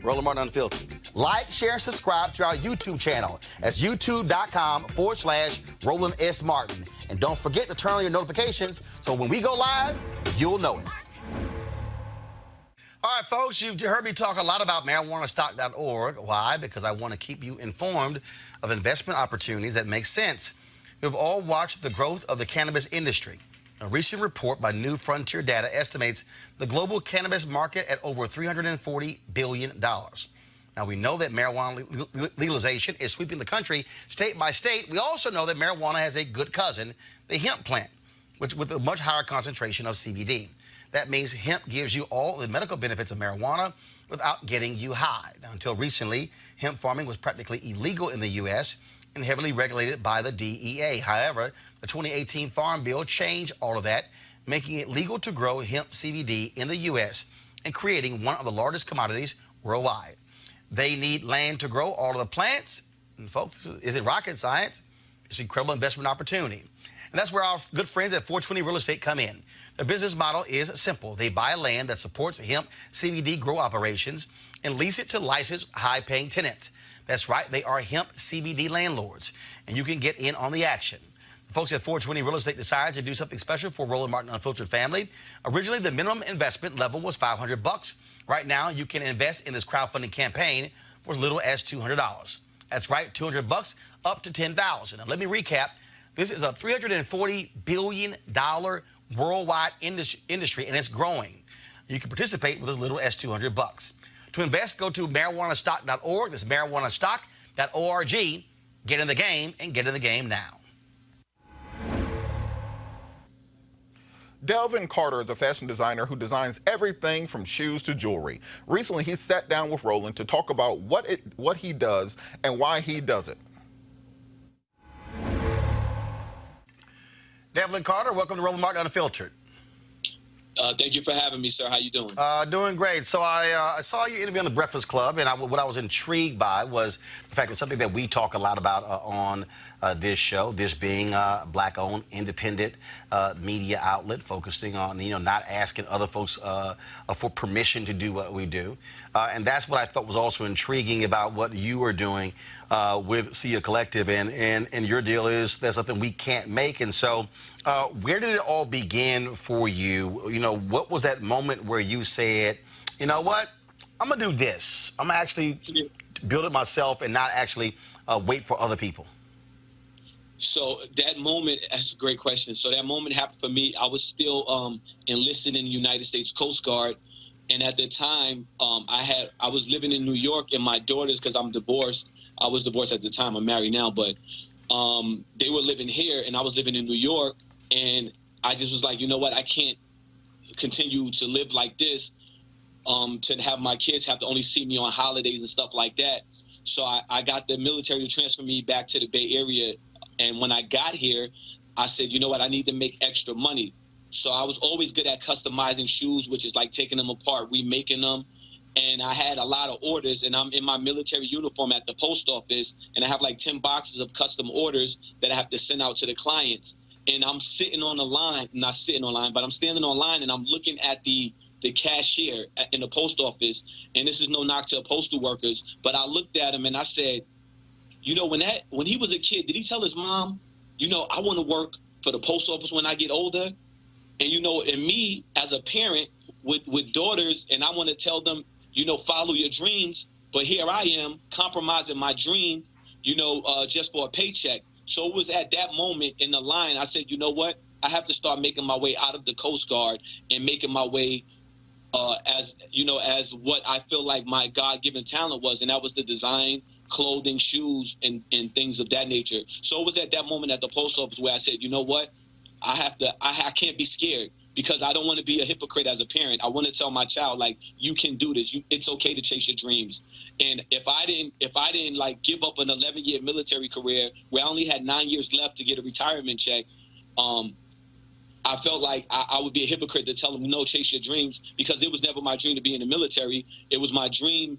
Speaker 6: Roland Martin Unfiltered. Like, share, and subscribe to our YouTube channel. That's YouTube.com/Roland S. Martin. And don't forget to turn on your notifications so when we go live, you'll know it. All right, folks, you've heard me talk a lot about marijuanastock.org. Why? Because I want to keep you informed of investment opportunities that make sense. You've all watched the growth of the cannabis industry. A recent report by New Frontier Data estimates the global cannabis market at over $340 billion. Now, we know that marijuana legalization is sweeping the country state by state. We also know that marijuana has a good cousin, the hemp plant, which with a much higher concentration of CBD. That means hemp gives you all the medical benefits of marijuana without getting you high. Now, until recently, hemp farming was practically illegal in the U.S. and heavily regulated by the DEA. However, the 2018 Farm Bill changed all of that, making it legal to grow hemp CBD in the U.S. and creating one of the largest commodities worldwide. They need land to grow all of the plants. And folks, is it rocket science? It's an incredible investment opportunity. And that's where our good friends at 420 Real Estate come in. Their business model is simple. They buy land that supports hemp CBD grow operations and lease it to licensed high-paying tenants. That's right, they are hemp CBD landlords, and you can get in on the action. The folks at 420 Real Estate decided to do something special for Roland Martin Unfiltered family. Originally, the minimum investment level was $500. Right now, you can invest in this crowdfunding campaign for as little as $200. That's right, $200 up to $10,000. Now, let me recap. This is a $340 billion worldwide industry, and it's growing. You can participate with as little as $200. To invest, go to marijuanastock.org. That's marijuanastock.org. Get in the game and get in the game now.
Speaker 1: Delvin Carter is a fashion designer who designs everything from shoes to jewelry. Recently, he sat down with Roland to talk about what he does and why he does it.
Speaker 6: Delvin Carter, welcome to Roland Martin Unfiltered.
Speaker 7: Thank you for having me, sir. How you doing?
Speaker 6: Doing great. So I saw you interview on the Breakfast Club, and what I was intrigued by was the fact that something that we talk a lot about on this show, this being black-owned, independent media outlet, focusing on, not asking other folks for permission to do what we do. And that's what I thought was also intriguing about what you are doing with Sia Collective. And your deal is there's something we can't make. And so where did it all begin for you? What was that moment where you said, you know what, I'm going to do this. I'm going to actually build it myself and not actually wait for other people?
Speaker 7: So that moment, that's a great question. So that moment happened for me. I was still enlisted in the United States Coast Guard. And at the time, I was living in New York, and my daughters, because I'm divorced, I was divorced at the time, I'm married now, but they were living here and I was living in New York. And I just was like, you know what, I can't continue to live like this, to have my kids have to only see me on holidays and stuff like that. So I got the military to transfer me back to the Bay Area. And when I got here, I said, you know what, I need to make extra money. So I was always good at customizing shoes, which is like taking them apart, remaking them. And I had a lot of orders, and I'm in my military uniform at the post office, and I have like 10 boxes of custom orders that I have to send out to the clients. And I'm sitting on the line, not sitting on line, but I'm standing on line, and I'm looking at the cashier in the post office. And this is no knock to postal workers, but I looked at him and I said, when he was a kid, did he tell his mom, I want to work for the post office when I get older? And, and me as a parent with daughters, and I want to tell them, follow your dreams. But here I am compromising my dream, just for a paycheck. So it was at that moment in the line, I said, you know what? I have to start making my way out of the Coast Guard and making my way as you know, as what I feel like my God-given talent was, and that was the design, clothing, shoes, and things of that nature. So it was at that moment at the post office where I said, you know what, I can't be scared, because I don't want to be a hypocrite as a parent. I want to tell my child, like, you can do this. It's okay to chase your dreams. And if I didn't like give up an 11-year military career where I only had 9 years left to get a retirement check, I felt like I would be a hypocrite to tell them, no, chase your dreams, because it was never my dream to be in the military. It was my dream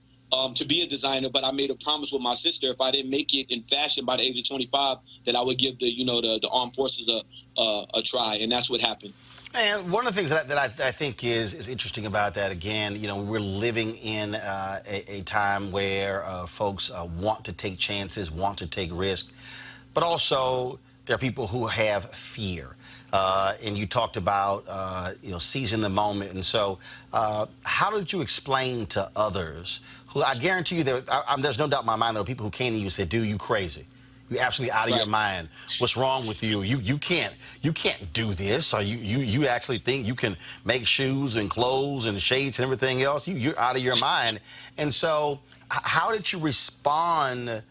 Speaker 7: to be a designer, but I made a promise with my sister, if I didn't make it in fashion by the age of 25, that I would give the armed forces a try, and that's what happened.
Speaker 6: And one of the things that I think is interesting about that, again, we're living in a time where folks want to take chances, want to take risks, but also there are people who have fear. And you talked about, seizing the moment. And so how did you explain to others who, I guarantee you, there's no doubt in my mind, there are people who came to you and said, dude, you crazy. You're absolutely out of your mind. What's wrong with you? You can't do this. Or you actually think you can make shoes and clothes and shades and everything else? You're out of your mind. And so how did you respond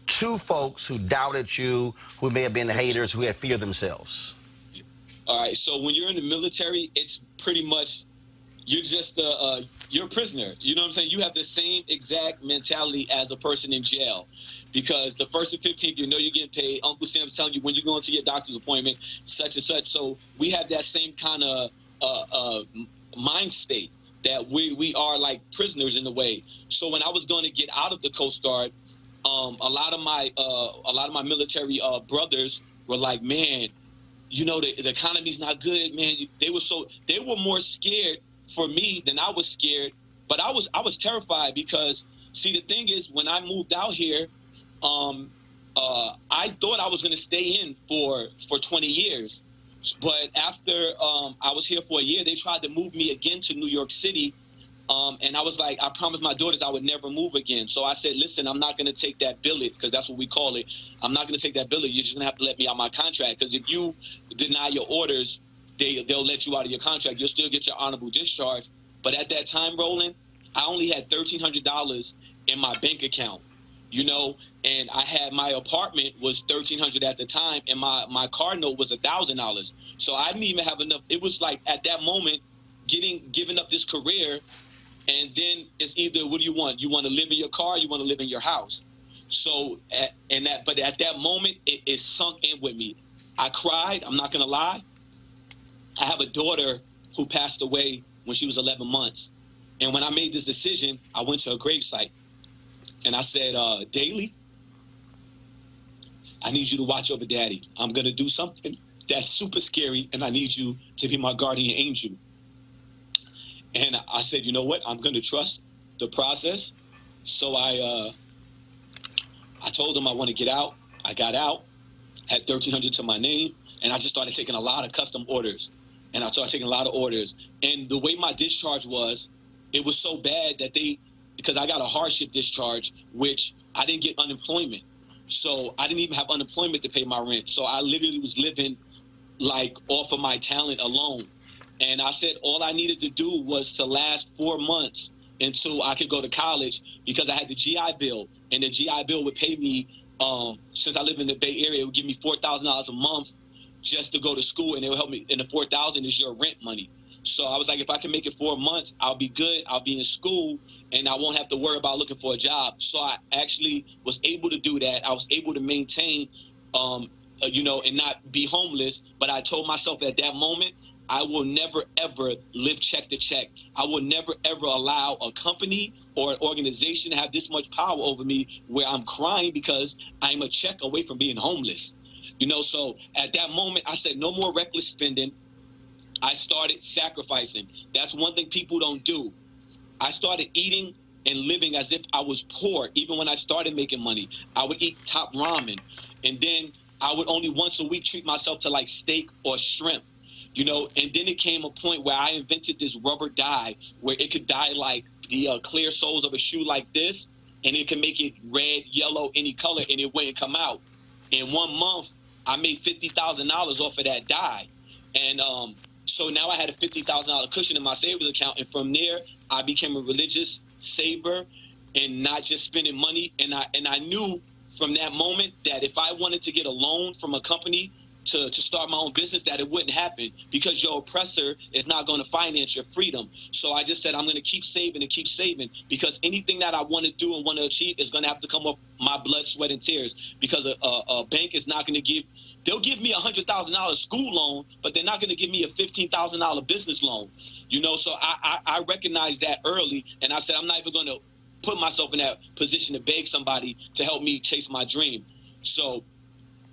Speaker 6: to folks who doubted you, who may have been haters, who had fear themselves?
Speaker 7: All right, so when you're in the military, it's pretty much, you're just you're a prisoner. You know what I'm saying? You have the same exact mentality as a person in jail, because the 1st and 15th, you're getting paid. Uncle Sam's telling you when you're going to your doctor's appointment, such and such. So we have that same kind of mind state that we are like prisoners in a way. So when I was going to get out of the Coast Guard, a lot of my military brothers were like, man, the economy's not good, man. They were more scared for me than I was scared. But I was terrified, because, see, the thing is, when I moved out here, I thought I was going to stay in for 20 years. But after I was here for a year, they tried to move me again to New York City. And I was like, I promised my daughters I would never move again. So I said, listen, I'm not going to take that billet, because that's what we call it. I'm not going to take that billet. You're just going to have to let me out my contract, because if you deny your orders, they'll let you out of your contract. You'll still get your honorable discharge. But at that time, Roland, I only had $1,300 in my bank account, and I had my apartment was $1,300 at the time, and my car note was $1,000. So I didn't even have enough. It was like, at that moment, giving up this career. And then it's either, what do you want? You want to live in your car, you want to live in your house. So, but at that moment, it sunk in with me. I cried, I'm not going to lie. I have a daughter who passed away when she was 11 months. And when I made this decision, I went to her gravesite. And I said, Daily, I need you to watch over Daddy. I'm going to do something that's super scary, and I need you to be my guardian angel. And I said, you know what? I'm going to trust the process. So I told them I want to get out. I got out, had $1,300 to my name, and I just started taking a lot of custom orders. And I started taking a lot of orders. And the way my discharge was, it was so bad that because I got a hardship discharge, which I didn't get unemployment. So I didn't even have unemployment to pay my rent. So I literally was living like off of my talent alone. And I said all I needed to do was to last 4 months until I could go to college, because I had the GI Bill, and the GI Bill would pay me, since I live in the Bay Area, it would give me $4,000 a month just to go to school, and it would help me. And the $4,000 is your rent money. So I was like, if I can make it 4 months, I'll be good. I'll be in school, and I won't have to worry about looking for a job. So I actually was able to do that. I was able to maintain, and not be homeless. But I told myself at that moment, I will never, ever live check to check. I will never, ever allow a company or an organization to have this much power over me where I'm crying because I'm a check away from being homeless. So at that moment, I said, no more reckless spending. I started sacrificing. That's one thing people don't do. I started eating and living as if I was poor. Even when I started making money, I would eat top ramen. And then I would only once a week treat myself to like steak or shrimp. And then it came a point where I invented this rubber dye where it could dye like the clear soles of a shoe like this, and it can make it red, yellow, any color, and it wouldn't come out. In 1 month, I made $50,000 off of that dye. And So now I had a $50,000 cushion in my savings account. And from there, I became a religious saver and not just spending money. And I knew from that moment that if I wanted to get a loan from a company to start my own business, that it wouldn't happen because your oppressor is not going to finance your freedom. So I just said I'm going to keep saving and keep saving because anything that I want to do and want to achieve is going to have to come off my blood, sweat, and tears because a bank is not going to they'll give me a $100,000 school loan, but they're not going to give me a $15,000 business loan. You know, so I recognized that early, and I said I'm not even going to put myself in that position to beg somebody to help me chase my dream. So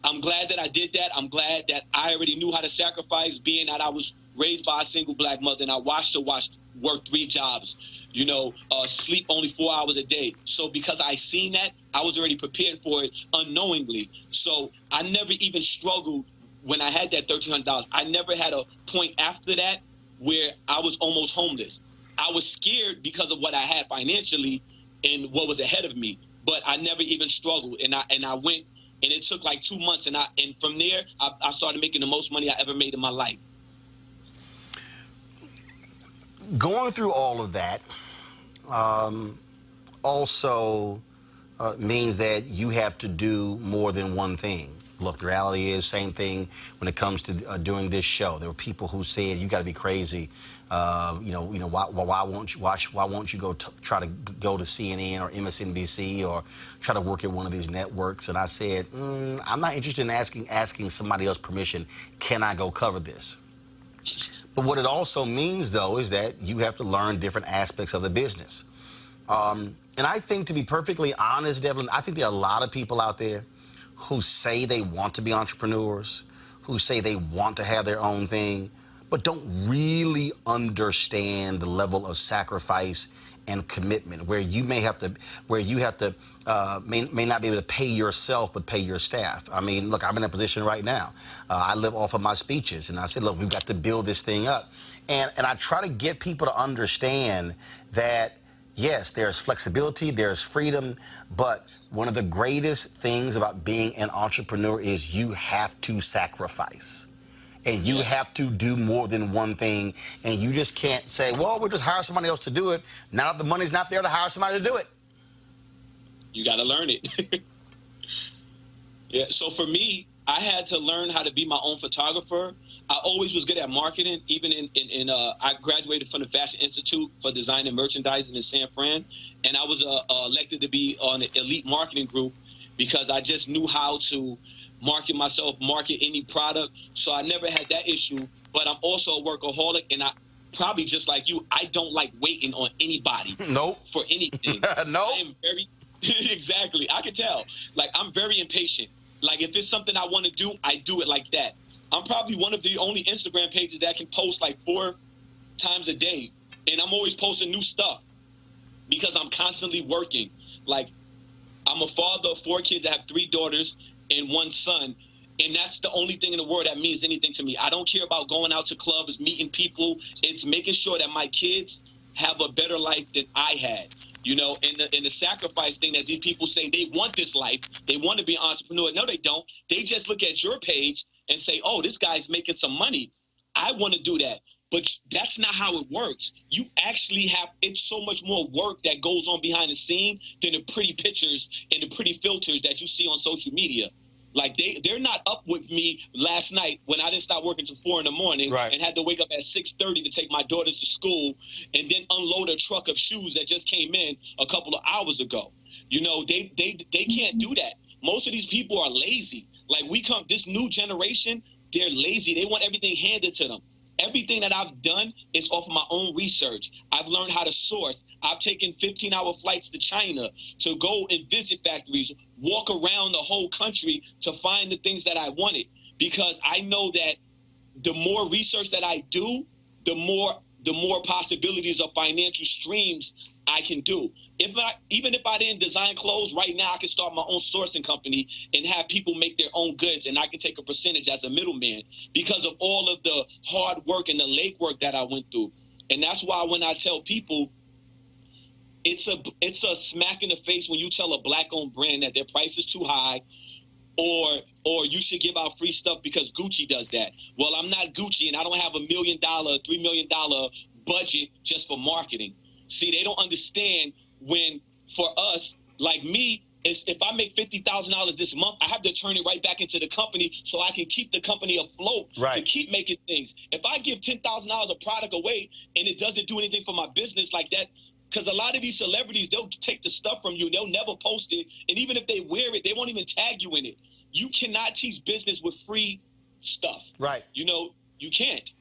Speaker 7: I'm glad that I did that. I'm glad that I already knew how to sacrifice, being that I was raised by a single black mother and I watched her work 3 jobs, you know, sleep only 4 hours a day. So because I seen that, I was already prepared for it unknowingly. So I never even struggled when I had that $1,300. I never had a point after that where I was almost homeless. I was scared because of what I had financially and what was ahead of me, but I never even struggled. And I went. And it took like 2 months, and from there, I started making the most money I ever made in my life.
Speaker 6: Going through all of that also means that you have to do more than one thing. Look, the reality is same thing when it comes to doing this show. There were people who said, "You got to be crazy. Why won't you go try to go to CNN or MSNBC or try to work at one of these networks?" And I said, I'm not interested in asking somebody else permission. Can I go cover this? But what it also means, though, is that you have to learn different aspects of the business. And I think, to be perfectly honest, Devlin, I think there are a lot of people out there who say they want to be entrepreneurs, who say they want to have their own thing, but don't really understand the level of sacrifice and commitment, where you may have to, may not be able to pay yourself, but pay your staff. I mean, look, I'm in a position right now. I live off of my speeches, and I said, look, we've got to build this thing up. And I try to get people to understand that, yes, there's flexibility, there's freedom, but one of the greatest things about being an entrepreneur is you have to sacrifice. And you have to do more than one thing, and you just can't say, well, we'll just hire somebody else to do it. Now that the money's not there to hire somebody to do it.
Speaker 7: You got to learn it. Yeah, so for me, I had to learn how to be my own photographer. I always was good at marketing, even I graduated from the Fashion Institute for Design and Merchandising in San Fran, and I was elected to be on the elite marketing group because I just knew how to market myself, market any product. So I never had that issue, but I'm also a workaholic, and I probably just like you, I don't like waiting on anybody.
Speaker 6: Nope.
Speaker 7: For anything.
Speaker 6: No.
Speaker 7: I am very, exactly. I can tell. Like, I'm very impatient. Like, if it's something I want to do, I do it like that. I'm probably one of the only Instagram pages that can post like 4 times a day, and I'm always posting new stuff because I'm constantly working. Like, I'm a father of 4 kids. I have 3 daughters and 1 son, and that's the only thing in the world that means anything to me. I don't care about going out to clubs, meeting people. It's making sure that my kids have a better life than I had, you know, and the sacrifice thing that these people say they want this life, they want to be an entrepreneur. No, they don't. They just look at your page and say, oh, this guy's making some money. I want to do that. But that's not how it works. You actually have, it's so much more work that goes on behind the scene than the pretty pictures and the pretty filters that you see on social media. Like, they're not up with me last night when I didn't stop working till 4 in the morning and had to wake up at 6:30 to take my daughters to school and then unload a truck of shoes that just came in a couple of hours ago. You know, they can't do that. Most of these people are lazy. Like, this new generation, they're lazy. They want everything handed to them. Everything that I've done is off of my own research. I've learned how to source. I've taken 15-hour flights to China to go and visit factories, walk around the whole country to find the things that I wanted, because I know that the more research that I do, the more possibilities of financial streams I can do. Even if I didn't design clothes right now, I can start my own sourcing company and have people make their own goods, and I can take a percentage as a middleman because of all of the hard work and the legwork that I went through. And that's why when I tell people, it's a smack in the face when you tell a black-owned brand that their price is too high, or you should give out free stuff because Gucci does that. Well, I'm not Gucci, and I don't have $1 million, $3 million budget just for marketing. See, they don't understand when, for us, like me, is if I make $50,000 this month, I have to turn it right back into the company so I can keep the company afloat to keep making things. If I give $10,000 of product away and it doesn't do anything for my business like that, because a lot of these celebrities, they'll take the stuff from you, they'll never post it, and even if they wear it, they won't even tag you in it. You cannot teach business with free stuff.
Speaker 6: Right.
Speaker 7: You know, you can't.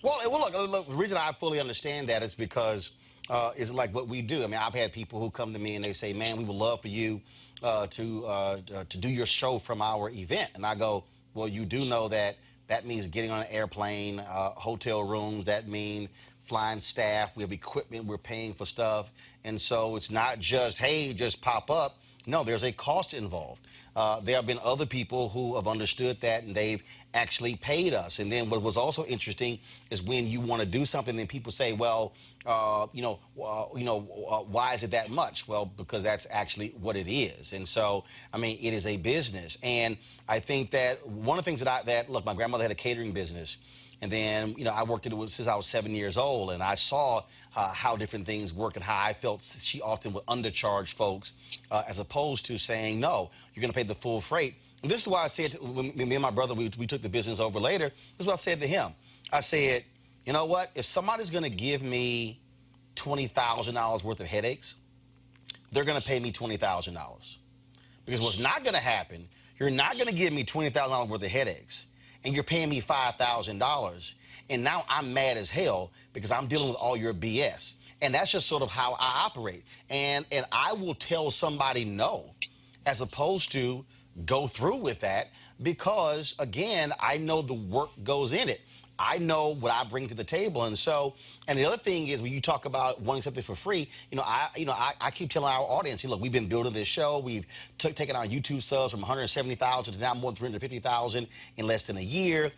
Speaker 6: Well, look, the reason I fully understand that is because it's like what we do. I mean, I've had people who come to me and they say, man, we would love for you to do your show from our event. And I go, well, you do know that means getting on an airplane, hotel rooms, that means flying staff, we have equipment, we're paying for stuff. And so it's not just, hey, just pop up. No, there's a cost involved. There have been other people who have understood that and they've actually paid us. And then what was also interesting is when you want to do something, then people say, well, why is it that much? Well, because that's actually what it is. And so, I mean, it is a business. And I think that one of the things look, my grandmother had a catering business. And then, I worked at it since I was 7 years old, and I saw how different things work and how I felt she often would undercharge folks as opposed to saying, no, you're going to pay the full freight. And this is why I said, when me and my brother, we took the business over later, this is what I said to him. I said, you know what? If somebody's going to give me $20,000 worth of headaches, they're going to pay me $20,000. Because what's not going to happen, you're not going to give me $20,000 worth of headaches, and you're paying me $5,000, and now I'm mad as hell because I'm dealing with all your BS. And that's just sort of how I operate. And I will tell somebody no, as opposed to go through with that, because, again, I know the work goes in it. I know what I bring to the table. And so, and the other thing is when you talk about wanting something for free, I keep telling our audience, look, we've been building this show. We've taken our YouTube subs from 170,000 to now more than 350,000 in less than a year.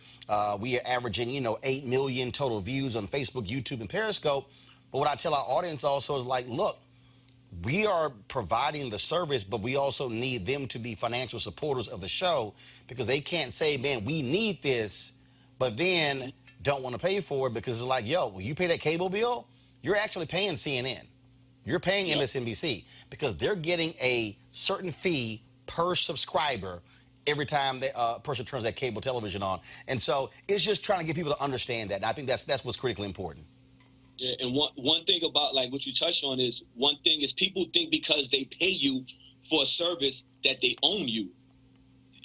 Speaker 6: We are averaging, 8 million total views on Facebook, YouTube, and Periscope. But what I tell our audience also is like, look, we are providing the service, but we also need them to be financial supporters of the show, because they can't say, man, we need this, but then don't want to pay for it, because it's like, yo, when you pay that cable bill, you're actually paying CNN. You're paying MSNBC, because they're getting a certain fee per subscriber every time the person turns that cable television on. And so it's just trying to get people to understand that. And I think that's what's critically important.
Speaker 7: Yeah, and one thing about like what you touched on is, one thing is people think because they pay you for a service that they own you.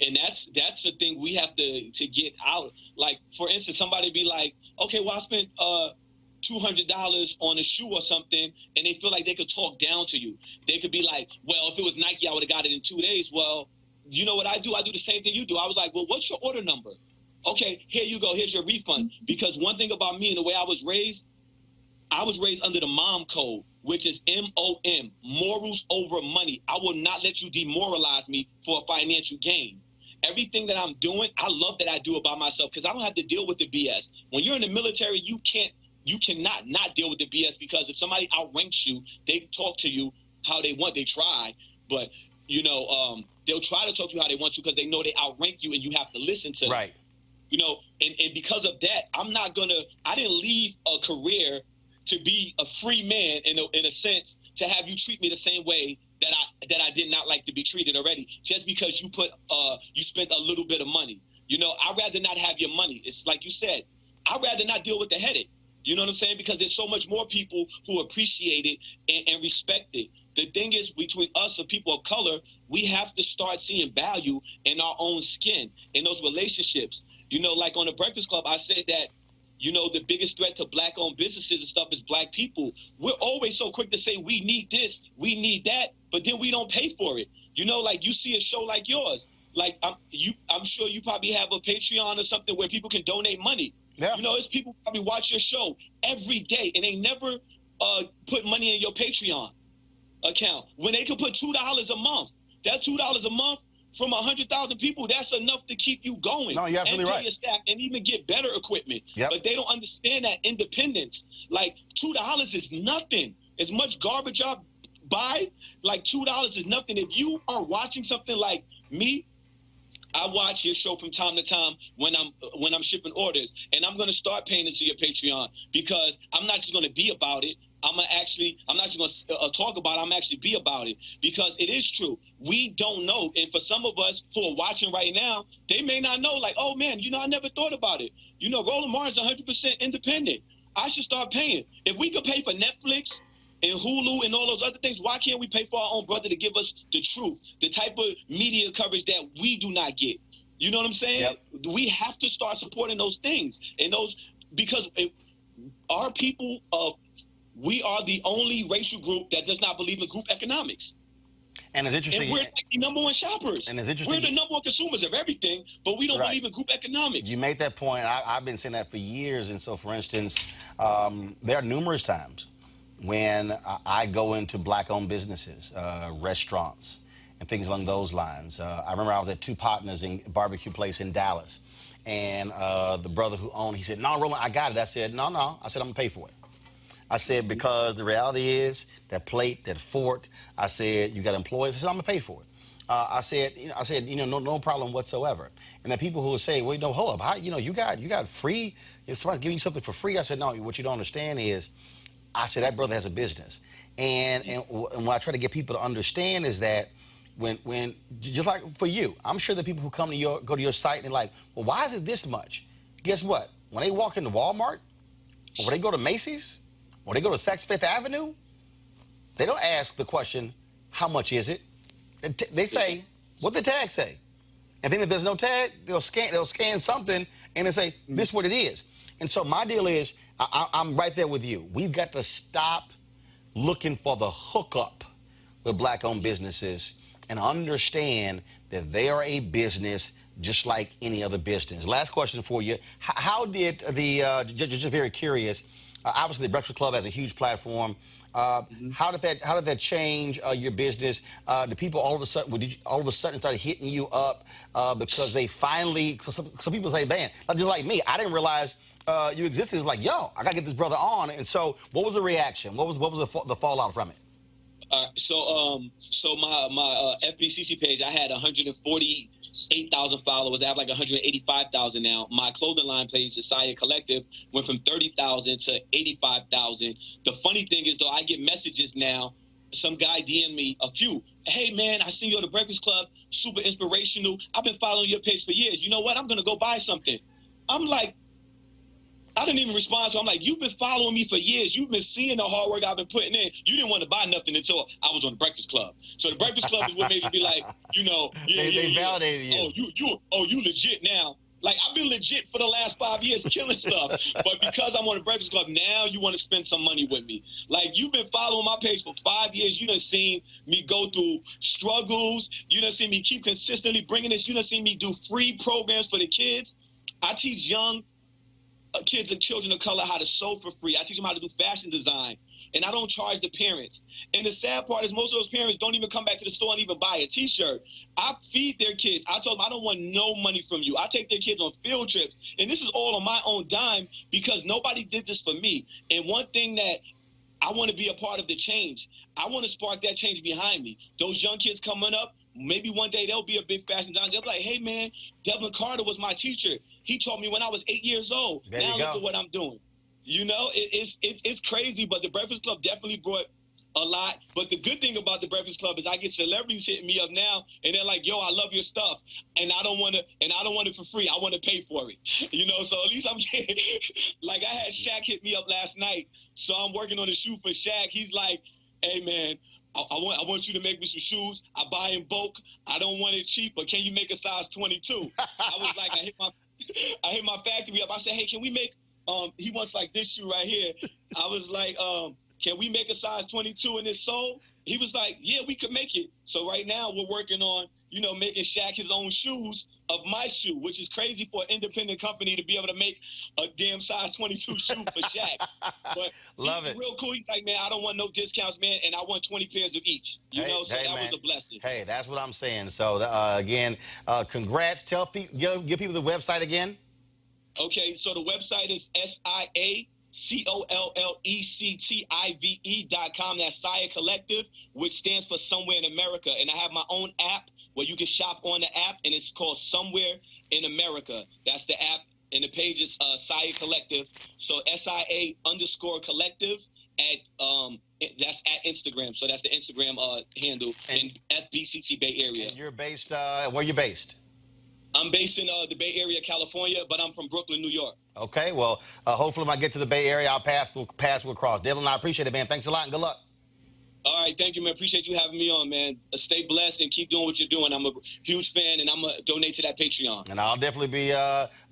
Speaker 7: And that's the thing we have to get out. Like, for instance, somebody be like, okay, well, I spent $200 on a shoe or something, and they feel like they could talk down to you. They could be like, well, if it was Nike, I would have got it in 2 days. Well, you know what I do? I do the same thing you do. I was like, well, what's your order number? Okay, here you go. Here's your refund. Because one thing about me and the way I was raised under the mom code, which is MOM, morals over money. I will not let you demoralize me for a financial gain. Everything that I'm doing, I love that I do it by myself, because I don't have to deal with the BS. When you're in the military, you cannot not deal with the BS, because if somebody outranks you, they talk to you how they want. They try, but they'll try to talk to you how they want to, because they know they outrank you and you have to listen to them. Right. And because of that, I didn't leave a career to be a free man in a sense, to have you treat me the same way that I did not like to be treated already, just because you spent a little bit of money. I'd rather not have your money. It's like you said, I'd rather not deal with the headache. You know what I'm saying? Because there's so much more people who appreciate it and respect it. The thing is, between us and people of color, we have to start seeing value in our own skin, in those relationships. Like on the Breakfast Club, I said that, the biggest threat to black-owned businesses and stuff is black people. We're always so quick to say we need this, we need that, but then we don't pay for it. Like you see a show like yours. Like I'm sure you probably have a Patreon or something where people can donate money. Yeah. It's people probably watch your show every day and they never put money in your Patreon account. When they could put $2 a month, that $2 a month from 100,000 people, that's enough to keep you going. No, you're absolutely right. And pay your staff and even get better equipment. Yep. But they don't understand that independence. Like, $2 is nothing. As much garbage I buy, like $2 is nothing. If you are watching something like me, I watch your show from time to time when I'm shipping orders, and I'm going to start paying into your Patreon because I'm not just going to be about it. I'm not just going to talk about it. I'm actually be about it because it is true. We don't know. And for some of us who are watching right now, they may not know, like, oh, man, I never thought about it. Roland Martin's 100% independent. I should start paying. If we could pay for Netflix and Hulu and all those other things, why can't we pay for our own brother to give us the truth, the type of media coverage that we do not get? You know what I'm saying?
Speaker 6: Yep.
Speaker 7: We have to start supporting those things because our people we are the only racial group that does not believe in group economics.
Speaker 6: And it's interesting.
Speaker 7: And we're like the number one shoppers.
Speaker 6: And it's interesting.
Speaker 7: We're the number one consumers of everything, but we don't believe in group economics.
Speaker 6: You made that point. I've been saying that for years. And so, for instance, there are numerous times when I go into black-owned businesses, restaurants, and things along those lines. I remember I was at Two Partners in barbecue place in Dallas, and the brother who owned, he said, "No, Roland, I got it." I said, "No." I said, "I'm gonna pay for it." I said, because the reality is that plate, that fork, I said, you got employees. I said, I'm gonna pay for it. I said, no problem whatsoever. And then people who would say, well, hold up, how, you got free, if somebody's giving you something for free. I said, no, what you don't understand is, I said, that brother has a business. And what I try to get people to understand is that when just like for you, I'm sure that people who go to your site and they're like, well, why is it this much? Guess what? When they walk into Walmart, or when they go to Macy's, or they go to Saks Fifth Avenue, they don't ask the question, how much is it? They say, what the tag say? And then if there's no tag, they'll scan something and they say, this is what it is. And so my deal is, I'm right there with you. We've got to stop looking for the hookup with black-owned businesses and understand that they are a business just like any other business. Last question for you. How did just very curious, obviously the Breakfast Club has a huge platform. How did that change your business? Do people all of a sudden started hitting you up because they finally? Some people say, "Man, just like me, I didn't realize you existed." It's like, "Yo, I gotta get this brother on." And so, what was the reaction? What was the fallout from it?
Speaker 7: So my FBCC page, I had 148,000 followers. I have like 185,000 now. My clothing line page, Society Collective, went from 30,000 to 85,000. The funny thing is, though, I get messages now. Some guy DM me a few. Hey, man, I seen you at the Breakfast Club. Super inspirational. I've been following your page for years. You know what? I'm going to go buy something. I'm like, I didn't even respond to him. I'm like, you've been following me for years. You've been seeing the hard work I've been putting in. You didn't want to buy nothing until I was on the Breakfast Club. So the Breakfast Club is what made you be like,
Speaker 6: They validated you.
Speaker 7: You legit now. Like, I've been legit for the last 5 years killing stuff. But because I'm on the Breakfast Club, now you want to spend some money with me. Like, you've been following my page for 5 years. You done seen me go through struggles. You done seen me keep consistently bringing this. You done seen me do free programs for the kids. I teach young kids and children of color how to sew for free. I teach them how to do fashion design, and I don't charge the parents. And the sad part is most of those parents don't even come back to the store and even buy a T-shirt. I feed their kids. I told them I don't want no money from you. I take their kids on field trips, and this is all on my own dime because nobody did this for me. And one thing that I want to be a part of the change. I want to spark that change behind me. Those young kids coming up, maybe one day they'll be a big fashion designer. They'll be like, hey, man, Devlin Carter was my teacher. He taught me when I was 8 years old.
Speaker 6: There
Speaker 7: now
Speaker 6: you
Speaker 7: look
Speaker 6: go.
Speaker 7: at what I'm doing. It's crazy, but the Breakfast Club definitely brought a lot. But the good thing about the Breakfast Club is I get celebrities hitting me up now, and they're like, yo, I love your stuff. And I don't want it for free. I want to pay for it. So at least I'm getting, like I had Shaq hit me up last night. So I'm working on a shoe for Shaq. He's like, hey, man, I want you to make me some shoes. I buy in bulk. I don't want it cheap, but can you make a size 22? I was like, I hit my factory up. I said, hey, can we make, he wants like this shoe right here. I was like, can we make a size 22 in this sole? He was like, yeah, we could make it. So right now we're working on, making Shaq his own shoes of my shoe, which is crazy for an independent company to be able to make a damn size 22 shoe for Shaq. But
Speaker 6: Love
Speaker 7: he's
Speaker 6: it.
Speaker 7: real cool. He's like, man, I don't want no discounts, man, and I want 20 pairs of each. So that
Speaker 6: man.
Speaker 7: was a blessing.
Speaker 6: Hey, that's what I'm saying. So again, congrats. Give people the website again.
Speaker 7: Okay, so the website is COLLECTIVE.com. That's Saya Collective, which stands for Somewhere in America. And I have my own app where you can shop on the app, and it's called Somewhere in America. That's the app, and the page is Saya Collective. So SIA_collective that's at Instagram. So that's the Instagram handle in FBCC Bay Area.
Speaker 6: And you're based, where you based?
Speaker 7: I'm based in the Bay Area, California, but I'm from Brooklyn, New York.
Speaker 6: Okay, well, hopefully when I get to the Bay Area, our paths will cross. Dylan, I appreciate it, man. Thanks a lot and good luck.
Speaker 7: All right, thank you, man. Appreciate you having me on, man. Stay blessed and keep doing what you're doing. I'm a huge fan, and I'm going to donate to that Patreon.
Speaker 6: And I'll definitely be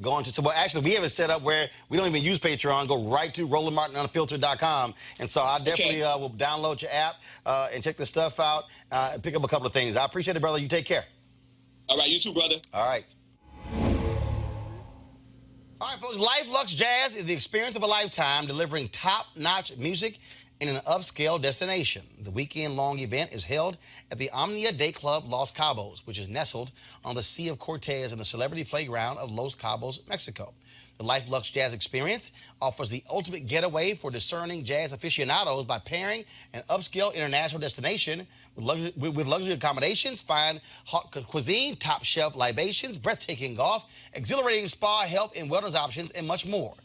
Speaker 6: going to... Well, actually, we have it set up where we don't even use Patreon. Go right to RolandMartinUnfiltered.com. And so I definitely will download your app and check the stuff out and pick up a couple of things. I appreciate it, brother. You take care.
Speaker 7: All right, you too, brother.
Speaker 6: All right. All right, folks, Luxe Jazz is the experience of a lifetime, delivering top-notch music in an upscale destination. The weekend-long event is held at the Omnia Day Club Los Cabos, which is nestled on the Sea of Cortez in the celebrity playground of Los Cabos, Mexico. The Luxe Jazz experience offers the ultimate getaway for discerning jazz aficionados by pairing an upscale international destination with luxury accommodations, fine hot cuisine, top-shelf libations, breathtaking golf, exhilarating spa, health and wellness options, and much more,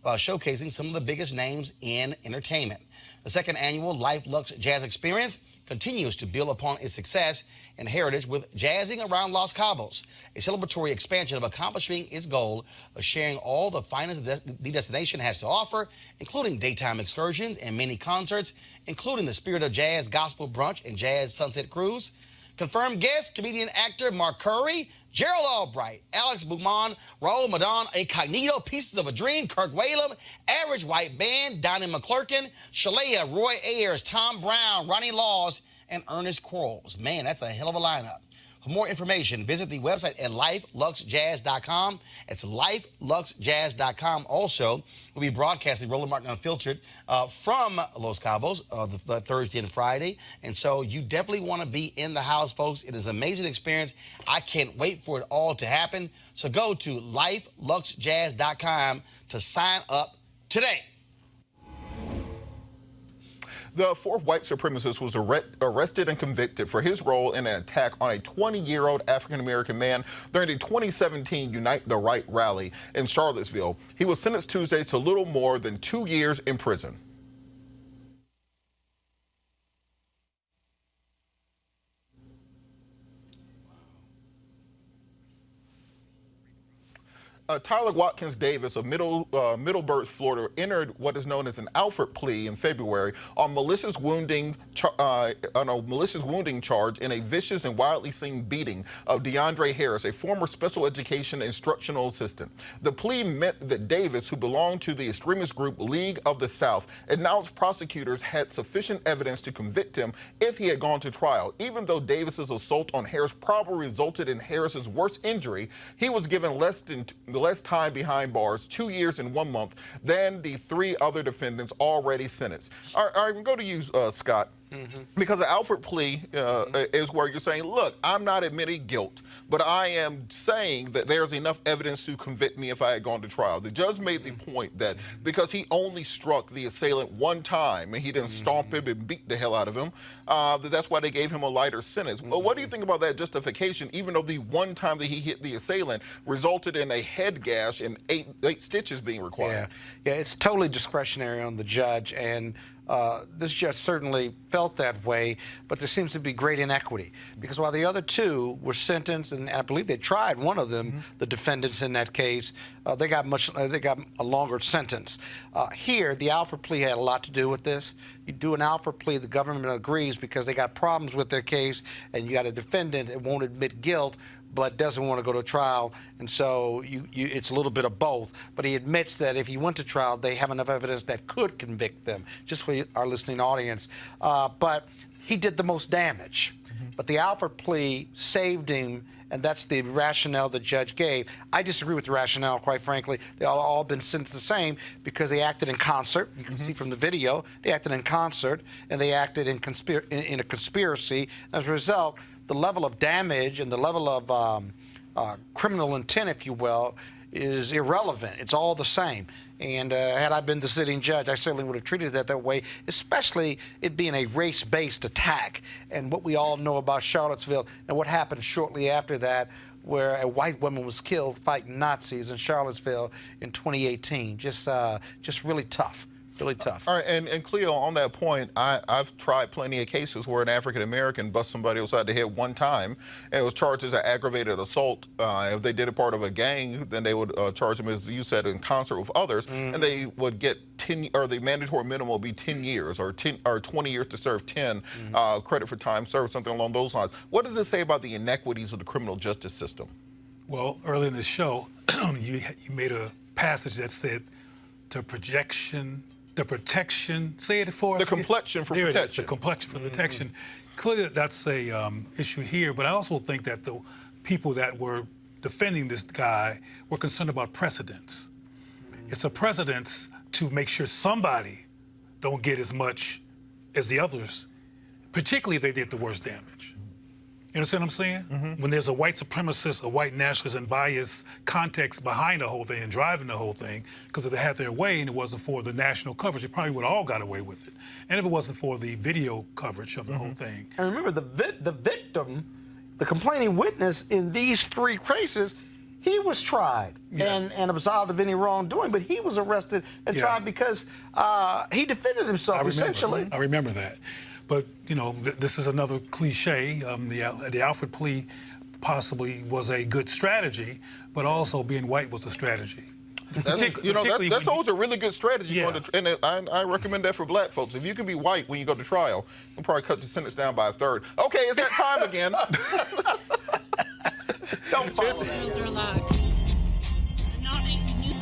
Speaker 6: showcasing some of the biggest names in entertainment. The second annual Luxe Jazz experience continues to build upon its success and heritage with Jazzing Around Los Cabos, a celebratory expansion of accomplishing its goal of sharing all the finest the destination has to offer, including daytime excursions and mini concerts, including the Spirit of Jazz Gospel Brunch and Jazz Sunset Cruise. Confirmed guests, comedian actor Mark Curry, Gerald Albright, Alex Beaumont, Raul Madon, Incognito, Pieces of a Dream, Kirk Whalum, Average White Band, Donnie McClurkin, Shalea, Roy Ayers, Tom Brown, Ronnie Laws, and Ernest Quarles. Man, that's a hell of a lineup. For more information, visit the website at LifeLuxeJazz.com. It's LifeLuxeJazz.com. Also, we'll be broadcasting Roland Martin Unfiltered from Los Cabos the Thursday and Friday. And so you definitely want to be in the house, folks. It is an amazing experience. I can't wait for it all to happen. So go to LifeLuxeJazz.com to sign up today.
Speaker 1: The fourth white supremacist was arrested and convicted for his role in an attack on a 20-year-old African-American man during the 2017 Unite the Right rally in Charlottesville. He was sentenced Tuesday to little more than 2 years in prison. Tyler Watkins Davis of Middleburg, Florida, entered what is known as an Alford plea in February on malicious wounding charge in a vicious and widely seen beating of DeAndre Harris, a former special education instructional assistant. The plea meant that Davis, who belonged to the extremist group League of the South, announced prosecutors had sufficient evidence to convict him if he had gone to trial. Even though Davis's assault on Harris probably resulted in Harris's worst injury, he was given less time behind bars, 2 years and 1 month, than the three other defendants already sentenced. All right, we'll go to you, Scott. Because the Alford plea is where you're saying, look, I'm not admitting guilt, but I am saying that there's enough evidence to convict me if I had gone to trial. The judge made the point that because he only struck the assailant one time and he didn't stomp him and beat the hell out of him, that's why they gave him a lighter sentence. Well, what do you think about that justification, even though the one time that he hit the assailant resulted in a head gash and eight stitches being required?
Speaker 4: Yeah, it's totally discretionary on the judge, and this judge certainly felt that way, but there seems to be great inequity because while the other two were sentenced, and I believe they tried one of them, the defendants in that case, they got a longer sentence. Here, the Alford plea had a lot to do with this. You do an Alford plea, the government agrees because they got problems with their case, and you got a defendant that won't admit guilt but doesn't want to go to trial, and so it's a little bit of both. But he admits that if he went to trial, they have enough evidence that could convict them, just for our listening audience. But he did the most damage. But the Alford plea saved him, and that's the rationale the judge gave. I disagree with the rationale, quite frankly. They all been sentenced the same because they acted in concert. You can see from the video, they acted in concert, and they acted in a conspiracy. As a result, the level of damage and the level of criminal intent, if you will, is irrelevant. It's all the same. And had I been the sitting judge, I certainly would have treated it that way, especially it being a race-based attack. And what we all know about Charlottesville and what happened shortly after that, where a white woman was killed fighting Nazis in Charlottesville in 2018. Just really tough. Really tough.
Speaker 1: All right, and Cleo, on that point, I've tried plenty of cases where an African-American bust somebody upside the head one time and was charged as an aggravated assault. If they did it part of a gang, then they would charge them, as you said, in concert with others, and they would get 10, or the mandatory minimum would be 10 years or 20 years to serve 10, credit for time served, something along those lines. What does it say about the inequities of the criminal justice system?
Speaker 5: Well, early in the show, you made a passage that said the protection, say it for us.
Speaker 1: The complexion for
Speaker 5: there
Speaker 1: protection.
Speaker 5: It is, the complexion for protection. Clearly, that's a issue here, but I also think that the people that were defending this guy were concerned about precedents. It's a precedence to make sure somebody don't get as much as the others, particularly if they did the worst damage. You understand what I'm saying? When there's a white supremacist, a white nationalist, and bias context behind the whole thing and driving the whole thing, because if they had their way and it wasn't for the national coverage, they probably would have all got away with it. And if it wasn't for the video coverage of the whole thing.
Speaker 4: And remember, the victim, the complaining witness in these 3 cases, he was tried and absolved of any wrongdoing, but he was arrested and tried because he defended himself, essentially.
Speaker 5: I remember that. But, you know, this is another cliche. The Alfred plea possibly was a good strategy, but also being white was a strategy.
Speaker 1: That's always a really good strategy.
Speaker 5: Yeah.
Speaker 1: And I recommend that for black folks. If you can be white when you go to trial, you'll probably cut the sentence down by a third. Okay, it's that time again.
Speaker 4: Don't follow that.
Speaker 8: Rules are allowed.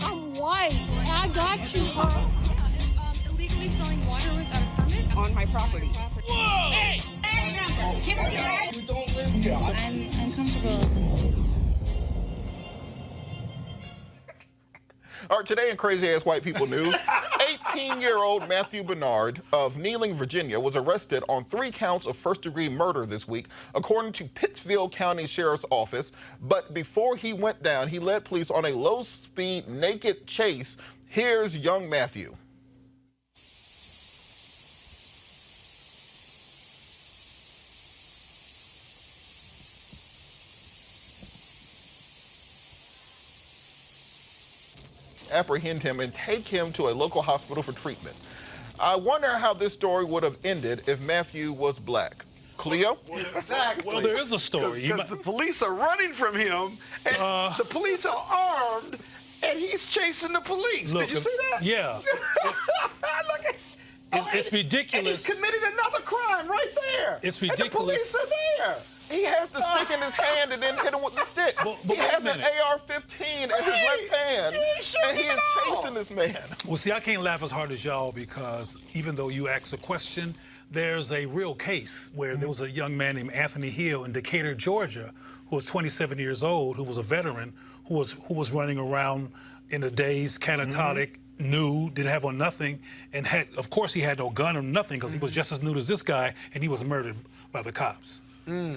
Speaker 8: I'm white. I got you, huh?
Speaker 9: Illegally selling water without a permit on my property.
Speaker 5: Whoa!
Speaker 8: Hey!
Speaker 9: We don't live here. I'm uncomfortable.
Speaker 1: All right, today in Crazy Ass White People News, 18-year-old Matthew Bernard of Kneeling, Virginia, was arrested on 3 counts of first-degree murder this week, according to Pittsfield County Sheriff's Office. But before he went down, he led police on a low-speed, naked chase. Here's young Matthew. Apprehend him and take him to a local hospital for treatment. I wonder how this story would have ended if Matthew was black. Cleo?
Speaker 4: Exactly.
Speaker 5: Well, there is a story.
Speaker 4: Because the police are running from him, and the police are armed, and he's chasing the police.
Speaker 5: Look,
Speaker 4: did you see that?
Speaker 5: Yeah.
Speaker 4: Look at
Speaker 5: It's ridiculous.
Speaker 4: And he's committed another crime right there.
Speaker 5: It's
Speaker 4: And
Speaker 5: ridiculous.
Speaker 4: the police are there.
Speaker 1: He has the stick in his hand and then hit him with the stick.
Speaker 5: But
Speaker 1: he
Speaker 5: wait a
Speaker 1: has an
Speaker 5: minute.
Speaker 1: AR-15 in his left hand, and he is chasing this man.
Speaker 5: Well, see, I can't laugh as hard as y'all because even though you asked a question, there's a real case where there was a young man named Anthony Hill in Decatur, Georgia, who was 27 years old, who was a veteran, who was running around in the days, catatonic, nude, didn't have on nothing, and of course he had no gun or nothing because he was just as nude as this guy, and he was murdered by the cops.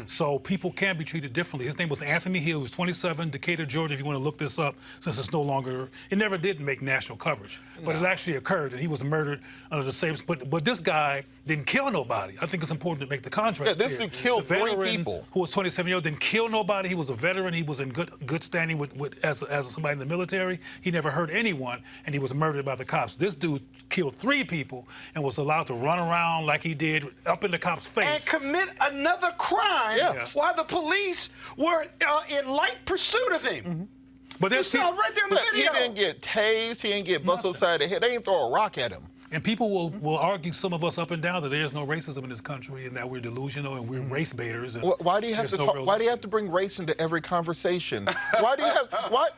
Speaker 5: So people can be treated differently. His name was Anthony Hill. He was 27, Decatur, Georgia, if you want to look this up, since it's no longer, it never did make national coverage. But it actually occurred, and he was murdered under the same, but this guy didn't kill nobody. I think it's important to make the contrast
Speaker 1: Yeah, this
Speaker 5: here.
Speaker 1: dude killed
Speaker 5: The
Speaker 1: 3
Speaker 5: veteran
Speaker 1: people.
Speaker 5: who was 27 years old didn't kill nobody. He was a veteran. He was in good standing as somebody in the military. He never hurt anyone, and he was murdered by the cops. This dude killed 3 people and was allowed to run around like he did up in the cop's face.
Speaker 4: And commit another crime while the police were in light pursuit of him.
Speaker 5: But
Speaker 4: You
Speaker 5: there's
Speaker 4: saw it right there in the
Speaker 1: He
Speaker 4: video.
Speaker 1: didn't get tased. He didn't get busted upside the head. They didn't throw a rock at him.
Speaker 5: And people will argue, some of us up and down, that there's no racism in this country and that we're delusional and we're race baiters. And
Speaker 1: Why do you have
Speaker 5: there's
Speaker 1: to?
Speaker 5: no real
Speaker 1: Why do you have to bring race into every conversation? Why do you have? Why?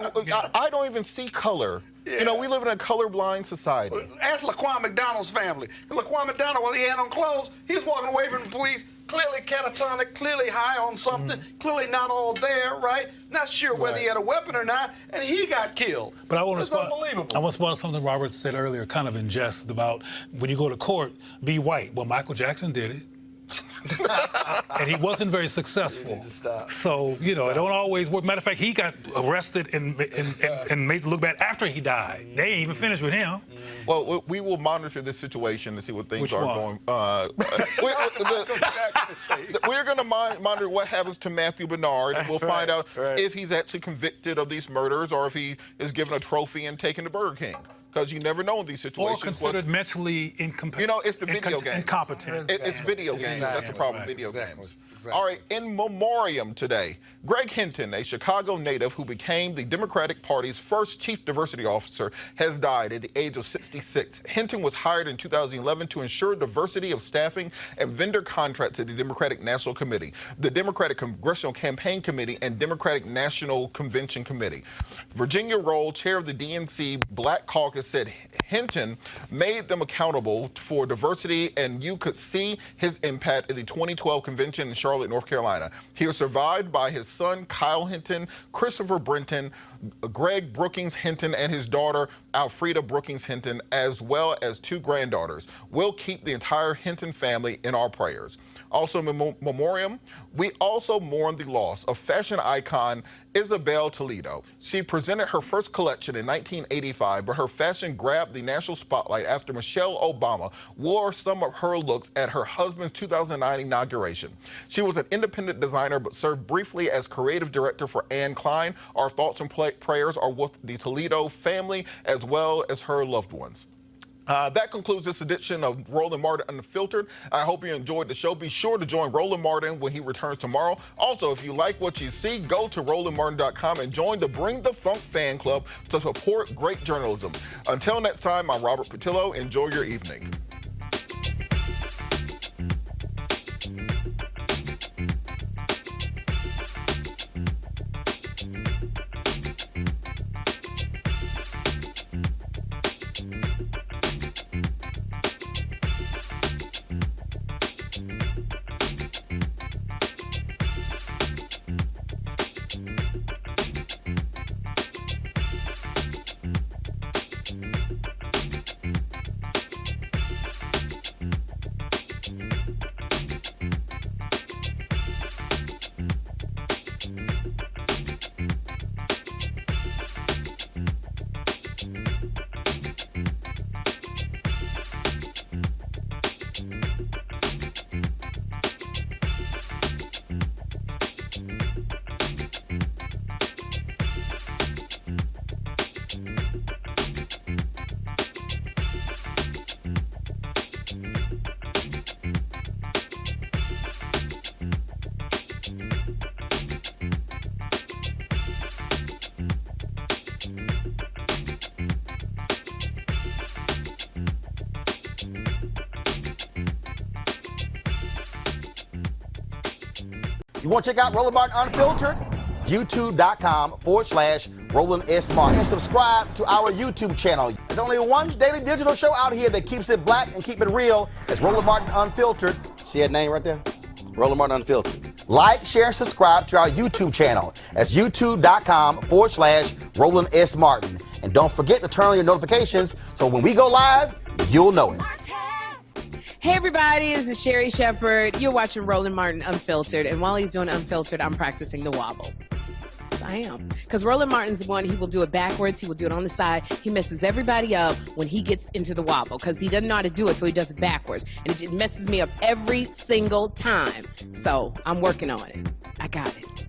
Speaker 1: I don't even see color. You know, we live in a colorblind society.
Speaker 4: Ask Laquan McDonald's family. And Laquan McDonald, while he had on clothes, he was walking away from the police, clearly catatonic, clearly high on something, clearly not all there, right? Not sure whether he had a weapon or not, and he got killed.
Speaker 5: But I want to
Speaker 4: It's unbelievable.
Speaker 5: I want to respond to something Robert said earlier, kind of in jest, about when you go to court, be white. Well, Michael Jackson did it. And he wasn't very successful. So, you know, it don't always work. Matter of fact, he got arrested and made it look bad after he died. They ain't even finished with him.
Speaker 1: Well, we will monitor this situation to see what things are going. We're going to monitor what happens to Matthew Bernard, and we'll find out if he's actually convicted of these murders or if he is given a trophy and taken to Burger King. Because you never know in these situations.
Speaker 5: Or considered mentally incompetent.
Speaker 1: You know, it's the video games.
Speaker 5: Incompetent.
Speaker 1: It's video games. That's the problem, video games. All right, in memoriam today, Greg Hinton, a Chicago native who became the Democratic Party's first chief diversity officer, has died at the age of 66. Hinton was hired in 2011 to ensure diversity of staffing and vendor contracts at the Democratic National Committee, the Democratic Congressional Campaign Committee, and Democratic National Convention Committee. Virginia Roll, chair of the DNC Black Caucus, said Hinton made them accountable for diversity, and you could see his impact at the 2012 convention in Charlotte, North Carolina. He was survived by his son, Kyle Hinton, Christopher Brenton, Greg Brookings Hinton, and his daughter, Alfreda Brookings Hinton, as well as 2 granddaughters. We'll keep the entire Hinton family in our prayers. Also in memoriam, we also mourn the loss of fashion icon Isabel Toledo. She presented her first collection in 1985, but her fashion grabbed the national spotlight after Michelle Obama wore some of her looks at her husband's 2009 inauguration. She was an independent designer, but served briefly as creative director for Anne Klein. Our thoughts and prayers are with the Toledo family as well as her loved ones. That concludes this edition of Roland Martin Unfiltered. I hope you enjoyed the show. Be sure to join Roland Martin when he returns tomorrow. Also, if you like what you see, go to RolandMartin.com and join the Bring the Funk fan club to support great journalism. Until next time, I'm Robert Patillo. Enjoy your evening.
Speaker 6: You want to check out Roland Martin Unfiltered? YouTube.com/Roland S. Martin. And subscribe to our YouTube channel. There's only one daily digital show out here that keeps it black and keep it real. It's Roland Martin Unfiltered. See that name right there? Roland Martin Unfiltered. Like, share, and subscribe to our YouTube channel. That's YouTube.com/Roland S. Martin. And don't forget to turn on your notifications so when we go live, you'll know it.
Speaker 10: Hey everybody, this is Sherry Shepherd. You're watching Roland Martin Unfiltered, and while he's doing Unfiltered, I'm practicing the wobble. Yes, I am. Because Roland Martin's the one, he will do it backwards, he will do it on the side. He messes everybody up when he gets into the wobble, because he doesn't know how to do it, so he does it backwards. And it messes me up every single time. So, I'm working on it. I got it.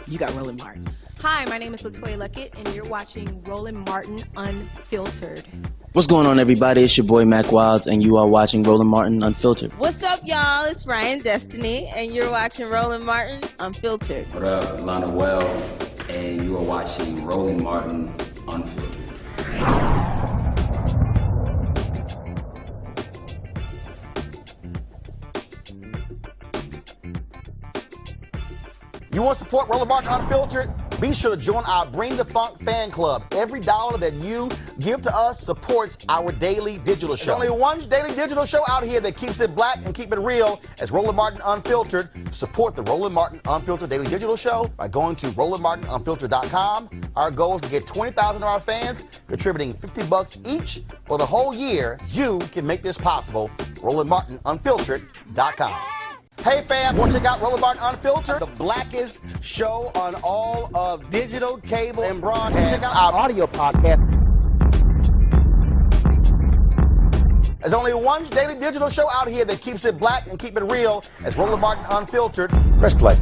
Speaker 10: You got Roland Martin.
Speaker 9: Hi, my name is LaToya Luckett, and you're watching Roland Martin Unfiltered.
Speaker 11: What's going on, everybody? It's your boy Mac Wiles, and you are watching Roland Martin Unfiltered.
Speaker 12: What's up, y'all? It's Ryan Destiny, and you're watching Roland Martin Unfiltered.
Speaker 13: What up, Lana Well, and you are watching Roland Martin Unfiltered.
Speaker 6: You want to support Roland Martin Unfiltered? Be sure to join our Bring the Funk fan club. Every dollar that you give to us supports our daily digital show. There's only one daily digital show out here that keeps it black and keep it real. It's Roland Martin Unfiltered. Support the Roland Martin Unfiltered daily digital show by going to RolandMartinUnfiltered.com. Our goal is to get 20,000 of our fans contributing $50 each for the whole year. You can make this possible. RolandMartinUnfiltered.com. Hey fam, want to check out Roland Martin Unfiltered, the blackest show on all of digital, cable, and broadcast. Check out our audio podcast. There's only one daily digital show out here that keeps it black and keep it real. It's Roland Martin Unfiltered. Press play.